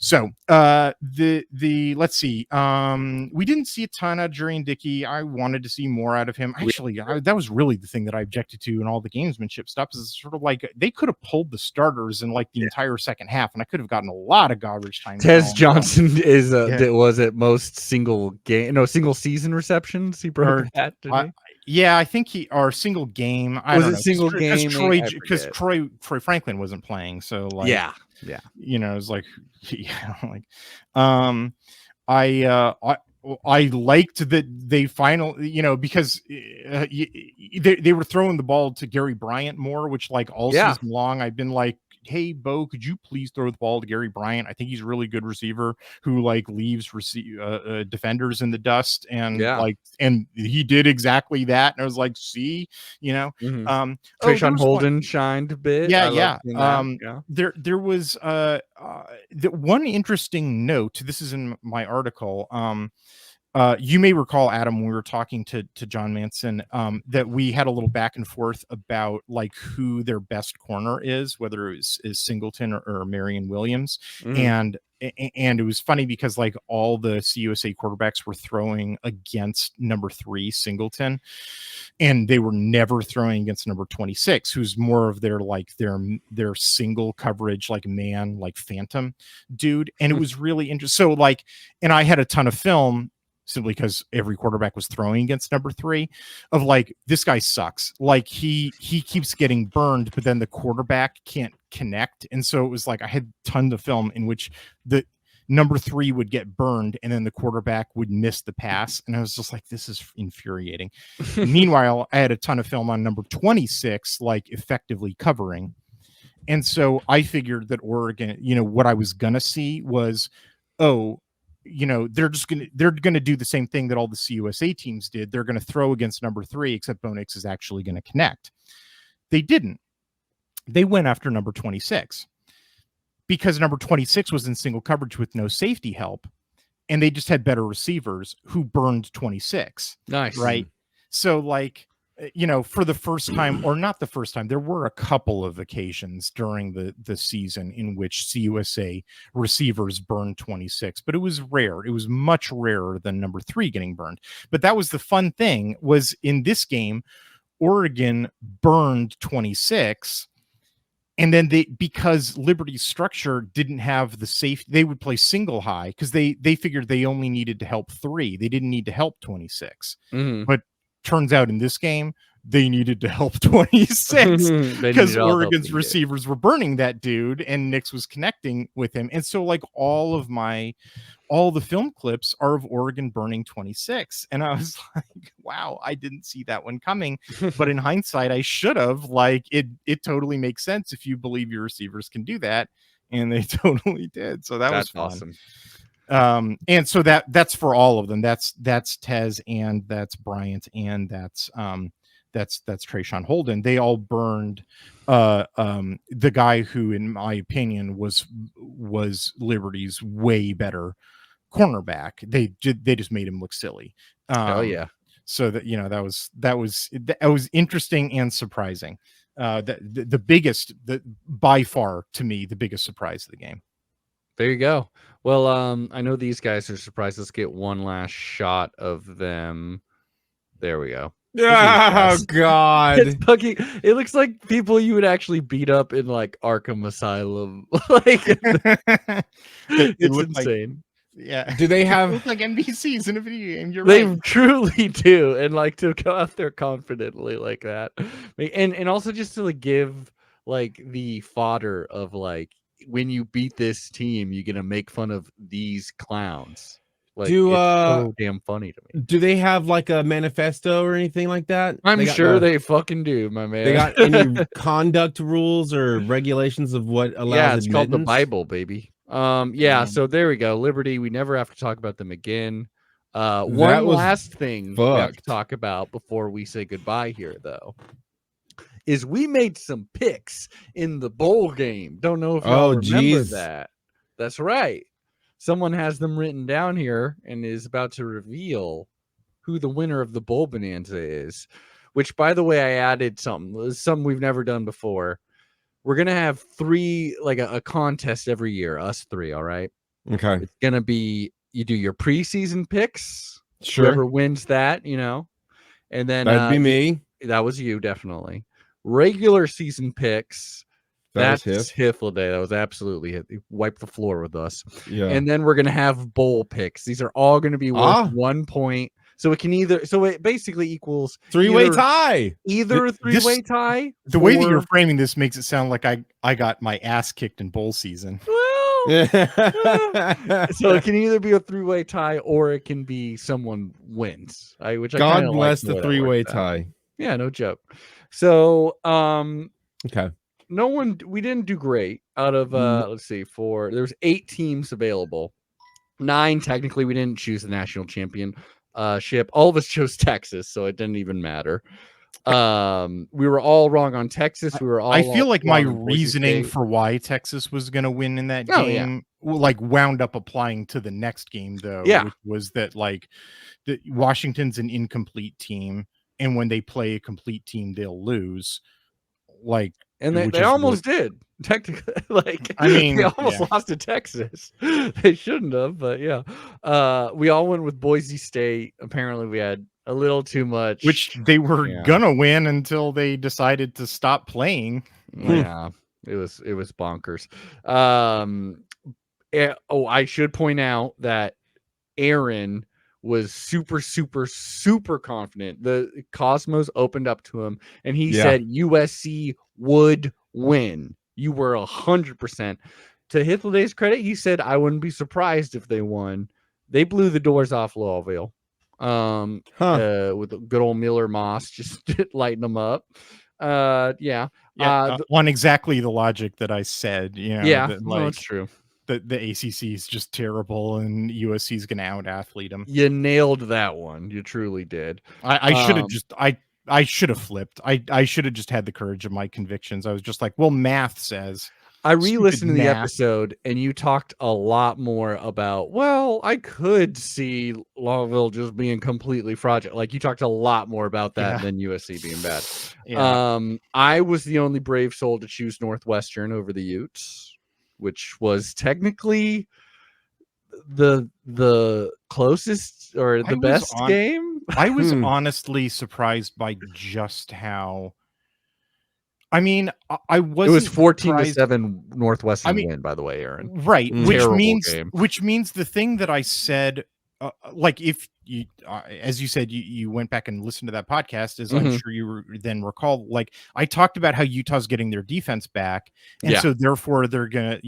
So let's see. We didn't see a ton of Jurian Dickey. I wanted to see more out of him. Actually, that was really the thing that I objected to in all the gamesmanship stuff, is sort of like they could have pulled the starters in like the entire second half, and I could have gotten a lot of garbage time. Tez Johnson was at most single season receptions. He broke that. Yeah, I think our single game. I don't know. Single game because Troy Franklin wasn't playing, so like yeah. It's like I liked that they finally, because they were throwing the ball to Gary Bryant more, which like all season long I've been like, hey, Bo, could you please throw the ball to Gary Bryant? I think he's a really good receiver who like leaves defenders in the dust, and and he did exactly that. And I was like, see, Trayshawn Holden shined a bit. Yeah. There was the one interesting note. This is in my article. You may recall, Adam, when we were talking to John Manson, that we had a little back and forth about like who their best corner is, whether it is Singleton or Marion Williams. And it was funny because like all the CUSA quarterbacks were throwing against number 3 Singleton, and they were never throwing against number 26, who's more of their single coverage, like man, like phantom dude. And it was really interesting. So like, and I had a ton of film simply because every quarterback was throwing against number 3 of like, this guy sucks. Like he keeps getting burned, but then the quarterback can't connect. And so it was like, I had tons of film in which the number 3 would get burned and then the quarterback would miss the pass. And I was just like, this is infuriating. Meanwhile, I had a ton of film on number 26, like effectively covering. And so I figured that Oregon, what I was going to see was, they're going to do the same thing that all the CUSA teams did. They're going to throw against number 3, except Bo Nix is actually going to connect. They didn't. They went after number 26 because number 26 was in single coverage with no safety help, and they just had better receivers who burned 26. Nice. Right. So like, for the first time, or not the first time, there were a couple of occasions during the season in which CUSA receivers burned 26, but it was rare. It was much rarer than number 3 getting burned. But that was the fun thing, was in this game, Oregon burned 26. And then because Liberty's structure didn't have the safety, they would play single high because they figured they only needed to help 3. They didn't need to help 26. But turns out in this game, they needed to help 26 because Oregon's receivers were burning that dude and Nix was connecting with him. And so like all the film clips are of Oregon burning 26. And I was like, wow, I didn't see that one coming. But in hindsight, I should have. Like it totally makes sense if you believe your receivers can do that. And they totally did. So that's was fun. Awesome. And so that's for all of them. That's Tez and that's Bryant and that's Trayshawn Holden. They all burned the guy who, in my opinion, was Liberty's way better cornerback. They just made him look silly. Oh yeah. So that that was interesting and surprising. The biggest, by far to me, the biggest surprise of the game. There you go. Well, I know these guys are surprised. Let's get one last shot of them. There we go. Oh God! It looks like people you would actually beat up in like Arkham Asylum. Like it's insane. Yeah. Do they have look like NPCs in a video game? They truly do, and like to go out there confidently like that, and also just to like give like the fodder of like when you beat this team, you're gonna make fun of these clowns. Like, it's so damn funny to me. Do they have like a manifesto or anything like that? I'm sure they fucking do, my man. They got any conduct rules or regulations of what allows? Yeah, it's called the Bible, baby. Yeah. So there we go. Liberty. We never have to talk about them again. One last thing we have to talk about before we say goodbye here, though, is we made some picks in the bowl game. Don't know if y'all remember that. That's right. Someone has them written down here and is about to reveal who the winner of the Bowl Bonanza is, which, by the way, I added something we've never done before. We're going to have three, like a contest every year, us three, all right? Okay. It's going to be, you do your preseason picks. Sure. Whoever wins that, and then... That'd be me. That was you, definitely. Regular season picks... That's Hyth day. That was absolutely Hyth. He wiped the floor with us. Yeah. And then we're gonna have bowl picks. These are all gonna be worth 1 point. So it can it basically equals three-way tie. Either a three-way tie. The way that you're framing this makes it sound like I got my ass kicked in bowl season. Well, so it can either be a three-way tie or it can be someone wins. God bless the three-way tie. Yeah, no joke. So okay. We didn't do great out of let's see, there's 8 teams available. 9 technically. We didn't choose the national championship. All of us chose Texas, so it didn't even matter. We were all wrong on Texas. I feel like my reasoning for why Texas was going to win in that game like wound up applying to the next game though. Yeah. Which was that like Washington's an incomplete team, and when they play a complete team, they'll lose. Like, and they almost did technically. Like, I mean, they almost lost to Texas. They shouldn't have, but yeah. We all went with Boise State. Apparently, we had a little too much, which they were gonna win until they decided to stop playing. Yeah, it was bonkers. I should point out that Aaron was super, super, super confident. The Cosmos opened up to him, and he said USC would win. You were 100%. To Hythday's credit, he said, I wouldn't be surprised if they won. They blew the doors off Louisville. With good old Miller Moss just lighting them up. On exactly the logic that I said. It's true. The ACC is just terrible, and USC is going to out athlete them. You nailed that one. You truly did. I should have I should have flipped. I should have just had the courage of my convictions. I was just like, well, math says. I re-listened to the episode, and you talked a lot more about, well, I could see Louisville just being completely fraudulent. Like, you talked a lot more about that than USC being bad. Yeah. I was the only brave soul to choose Northwestern over the Utes, which was technically the closest or the best game. I was honestly surprised by just how. I mean, I was. It was 14-7 Northwestern win, by the way, Aaron. Right, which means the thing that I said, like if as you said, you went back and listened to that podcast, as I'm sure you then recall, like I talked about how Utah's getting their defense back, and so therefore they're gonna,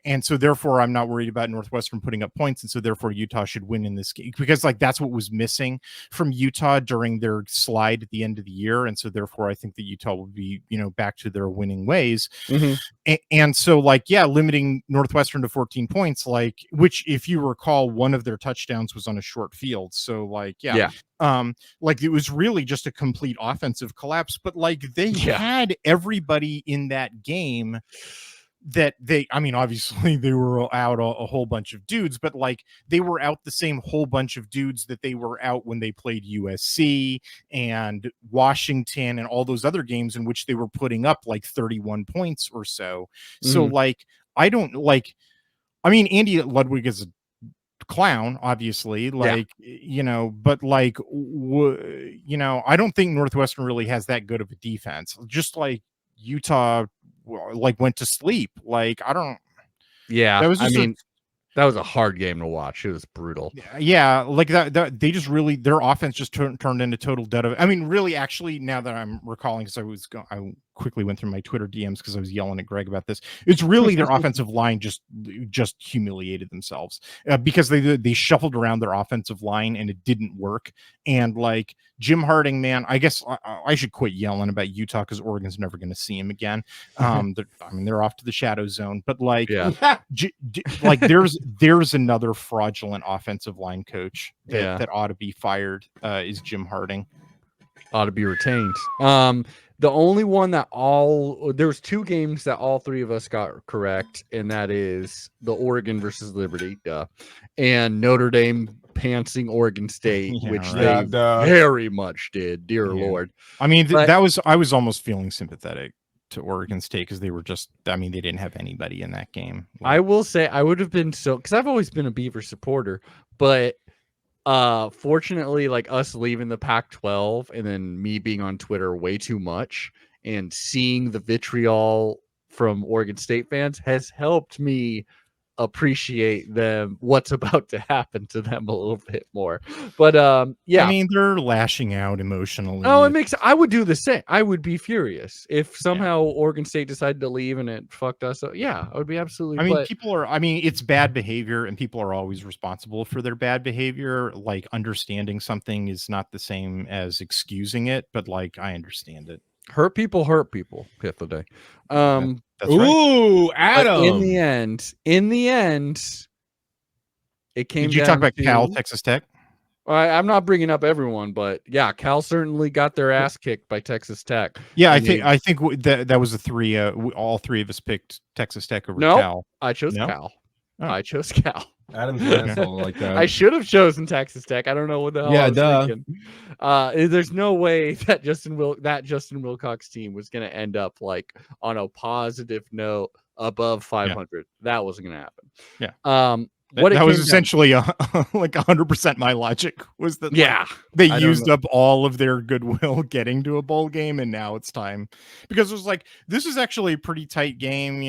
and so therefore I'm not worried about Northwestern putting up points, and so therefore Utah should win in this game, because like that's what was missing from Utah during their slide at the end of the year, and so therefore I think that Utah will be back to their winning ways. And so like limiting Northwestern to 14 points, like, which if you recall, one of their touchdowns was on a short field, so like like it was really just a complete offensive collapse, but like they had everybody in that game that obviously they were out a whole bunch of dudes, but like they were out the same whole bunch of dudes that they were out when they played USC and Washington and all those other games in which they were putting up like 31 points or so. So like, Andy Ludwig is a clown, obviously, like, but like, I don't think Northwestern really has that good of a defense, just like Utah like went to sleep. Like, I don't. Yeah, that was just that was a hard game to watch. It was brutal. Yeah, like that they just really, their offense just turned into total dead of. Really, actually, now that I'm recalling, because I quickly went through my Twitter DMs because I was yelling at Greg about this. It's really their offensive line just humiliated themselves because they shuffled around their offensive line and it didn't work. And like Jim Harding, man, I guess I should quit yelling about Utah because Oregon's never going to see him again. They're off to the shadow zone, but like, like there's another fraudulent offensive line coach that ought to be fired. Is Jim Harding. Ought to be retained. The only one that there was two games that all three of us got correct, and that is the Oregon versus Liberty, and Notre Dame pantsing Oregon State, which they very much did. Dear Lord. I was almost feeling sympathetic to Oregon State because they were just, they didn't have anybody in that game. I will say I would have been because I've always been a Beaver supporter, but fortunately, like us leaving the Pac-12 and then me being on Twitter way too much and seeing the vitriol from Oregon State fans has helped me appreciate them, what's about to happen to them a little bit more. But they're lashing out emotionally. I would do the same. I would be furious if somehow Oregon State decided to leave and it fucked us up. I would be absolutely. It's bad behavior, and people are always responsible for their bad behavior. Like, understanding something is not the same as excusing it, but like, I understand it. Hurt people, Hyth the day. That's right. Adam. But in the end, it came. Did you talk about Cal, Texas Tech? I'm not bringing up everyone, but Cal certainly got their ass kicked by Texas Tech. Yeah, I think that was a three. All three of us picked Texas Tech over Cal. I chose Cal. Oh. I chose Cal. Adam's an asshole like that. I should have chosen Texas Tech. I don't know what the hell I was thinking. There's no way that Justin Wilcox team was going to end up like on a positive note above 500. That wasn't going to happen. Yeah. That was essentially like 100% my logic was that they used up all of their goodwill getting to a bowl game, and now it's time, because it was like, this is actually a pretty tight game,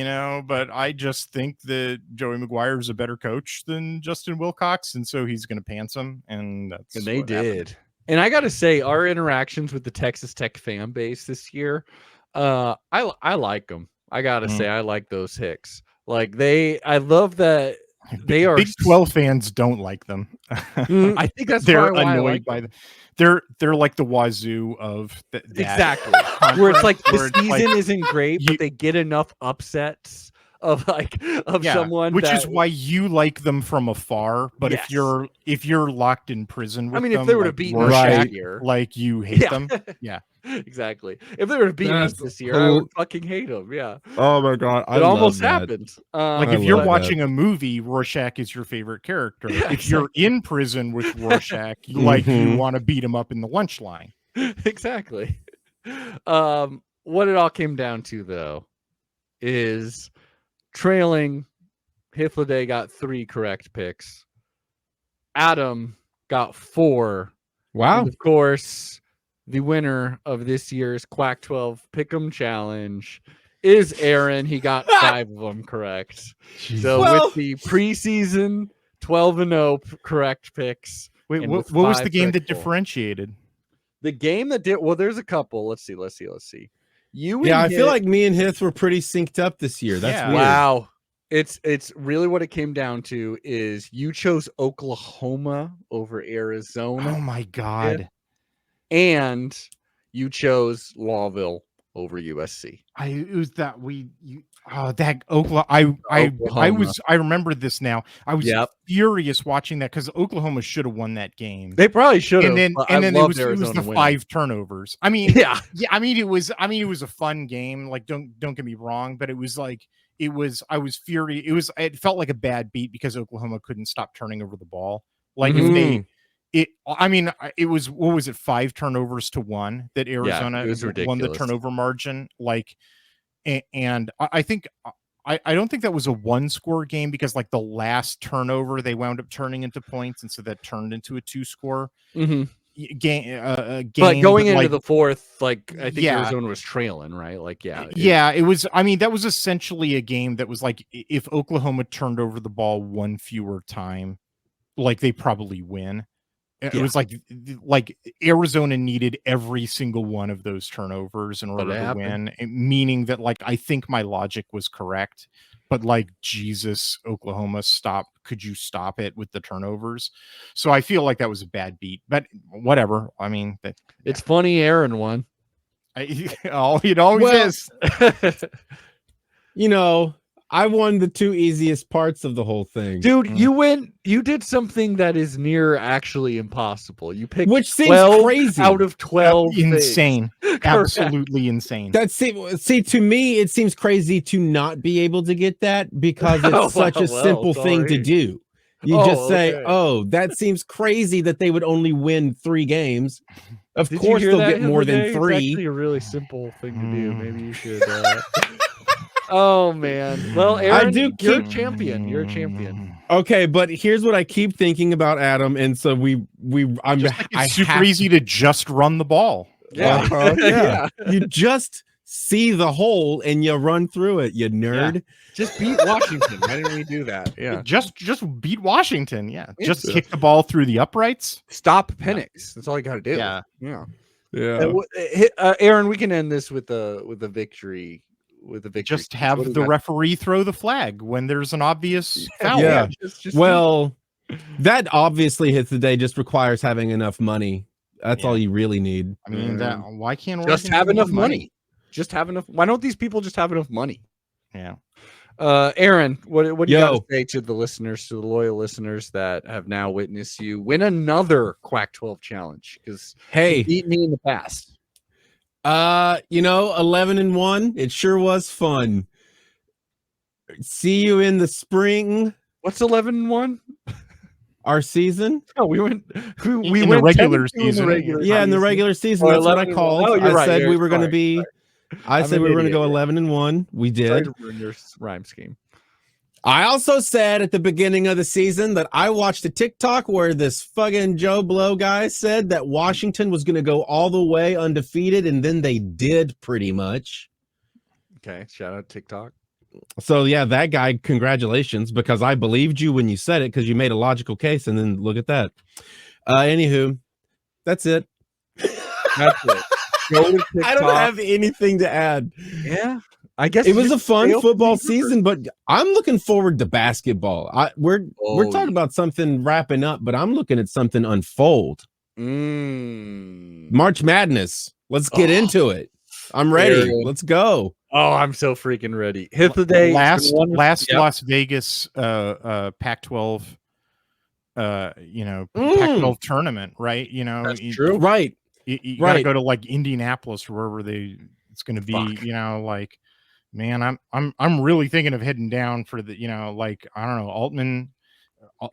but I just think that Joey McGuire is a better coach than Justin Wilcox, and so he's going to pants him, and they did. Happened. And I got to say, our interactions with the Texas Tech fan base this year, I like them. I got to say, I like those Hicks. Like I love that. They are Big 12 fans don't like them. I think that's they're annoyed by them. They're like the Wazoo of that exactly where it's like the season isn't great, but they get enough upsets of someone, which is why you like them from afar. But if you're locked in prison with them, if they were to beat Rorschach here, like you hate them, exactly. If they were to beat us this year, I would fucking hate them. Yeah. Oh my god, it almost happened. Like if you're watching a movie, Rorschach is your favorite character. If you're in prison with Rorschach, you want to beat him up in the lunch line. Exactly. What it all came down to, though, is trailing. Hyth got 3 correct picks. Adam got 4. Wow. And of course, the winner of this year's Quack 12 Pick'em Challenge is Aaron. He got 5 of them correct. Jeez. So with the preseason 12-0 correct picks, Wait, and what with was the 5 game that critical. differentiated? The game that did well. There's a couple. Let's see. You Yeah, and I feel Hyth- like me and Hyth were pretty synced up this year. That's Yeah. weird. Wow. It's really what it came down to is you chose Oklahoma over Arizona. Oh my god. And you chose Lawville over USC. It was that that Oklahoma. I Oklahoma. remember this now. I was Yep. furious watching that because Oklahoma should have won that game. They probably should have. And then it was the 5 turnovers. I mean, Yeah. I mean it was a fun game. Like don't get me wrong, but it was like I was furious. It felt like a bad beat because Oklahoma couldn't stop turning over the ball. Like if they it was, what was it, 5 turnovers to 1 that Arizona it was won the ridiculous. turnover margin. Like, and I think I don't think that was a 1-score game because like the last turnover they wound up turning into points, and so that turned into a 2-score game. But going into like, the fourth, like I think Yeah. Arizona was trailing, right? Like it was. I mean, that was essentially a game that was like if Oklahoma turned over the ball 1 fewer time, like they probably win. It was like Arizona needed every single one of those turnovers in order to win, meaning that like I think my logic was correct, but like Jesus, Oklahoma, could you stop it with the turnovers? So I feel like that was a bad beat, but whatever. I mean, it's funny Aaron won. It always is. You know, I won the 2 easiest parts of the whole thing. Dude, you did something that is near actually impossible. You picked Which seems 12 crazy. out of 12 Insane. things. Absolutely insane. See, to me, it seems crazy to not be able to get that because it's such a simple thing to do. You just say, "Oh, that seems crazy that they would only win 3 games." Of course, they'll get more than 3. It's actually a really simple thing to do. Maybe you should. Oh man. Well, Aaron, you're a champion. You're a champion. Okay, but here's what I keep thinking about Adam, and so It's super easy to just run the ball. Yeah. Yeah. You just see the hole and you run through it, you nerd. Yeah. Just beat Washington. Why didn't we do that? Yeah. Just beat Washington. Yeah. Just kick the ball through the uprights. Stop Penix. That's all you got to do. Yeah. Aaron, we can end this with a victory. With a victory. Just have the referee throw the flag when there's an obvious foul. Yeah. Well, that obviously hits the day. Just requires having enough money. That's all you really need. I mean, why can't Oregon just have enough money? Just have enough. Why don't these people just have enough money? Yeah. Aaron, what do you got to say to the listeners, to the loyal listeners that have now witnessed you win another Quack 12 challenge? Because you beat me in the past. 11-1. It sure was fun. See you in the spring. What's 11-1? Our season? Oh, we went. We in went the regular season. In the regular season. That's what I called. Oh, I said we were going to be. I said we were going to go 11-1. We did. Sorry to ruin your rhyme scheme. I also said at the beginning of the season that I watched a TikTok where this fucking Joe Blow guy said that Washington was going to go all the way undefeated, and then they did pretty much. Okay, shout out TikTok. So yeah, that guy, congratulations, because I believed you when you said it because you made a logical case, and then look at that. Anywho, that's it. That's it. Go to TikTok. I don't have anything to add. Yeah. I guess it was a fun football season, but I'm looking forward to basketball. We're talking about something wrapping up, but I'm looking at something unfold. March Madness. Let's get into it. I'm ready. Let's go. Oh, I'm so freaking ready. Hit the day. Last Las Vegas Pac-12 Pac-12 tournament, right? That's true. Right. You gotta go to like Indianapolis or wherever it's gonna be, like, man, I'm really thinking of heading down for the, like, I don't know,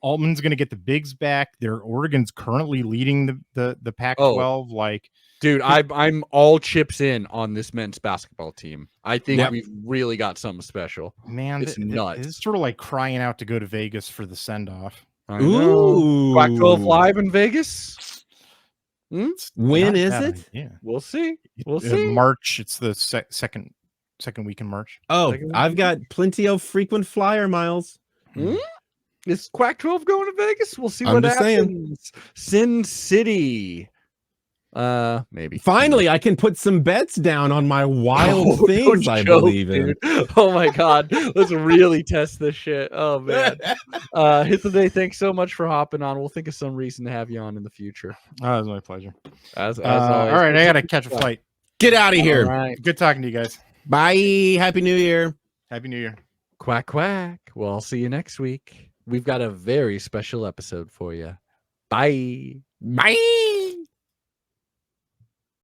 Altman's gonna get the bigs back. Oregon's currently leading the Pac-12. Like, dude, I'm all chips in on this men's basketball team. I think we've really got something special. Man, it's nuts. It's sort of like crying out to go to Vegas for the send-off. Ooh, Pac-12 live in Vegas. When is it? Yeah, we'll see. We'll see. March. It's the second week in March. Oh, I've got plenty of frequent flyer miles. Is Quack 12 going to Vegas? We'll see I'm what just saying. happens. Sin City. Maybe. Finally, I can put some bets down on my wild Oh, things don't I joke, believe in. dude. Oh my god. Let's really test this shit. Oh man. Hit the day. Thanks so much for hopping on. We'll think of some reason to have you on in the future. Oh, it was my pleasure. As All always. right, I gotta catch a flight. Get out of here. All right. Good talking to you guys. Bye. Happy New Year. Happy New Year. Quack quack. Well, I'll see you next week. We've got a very special episode for you. Bye. Bye.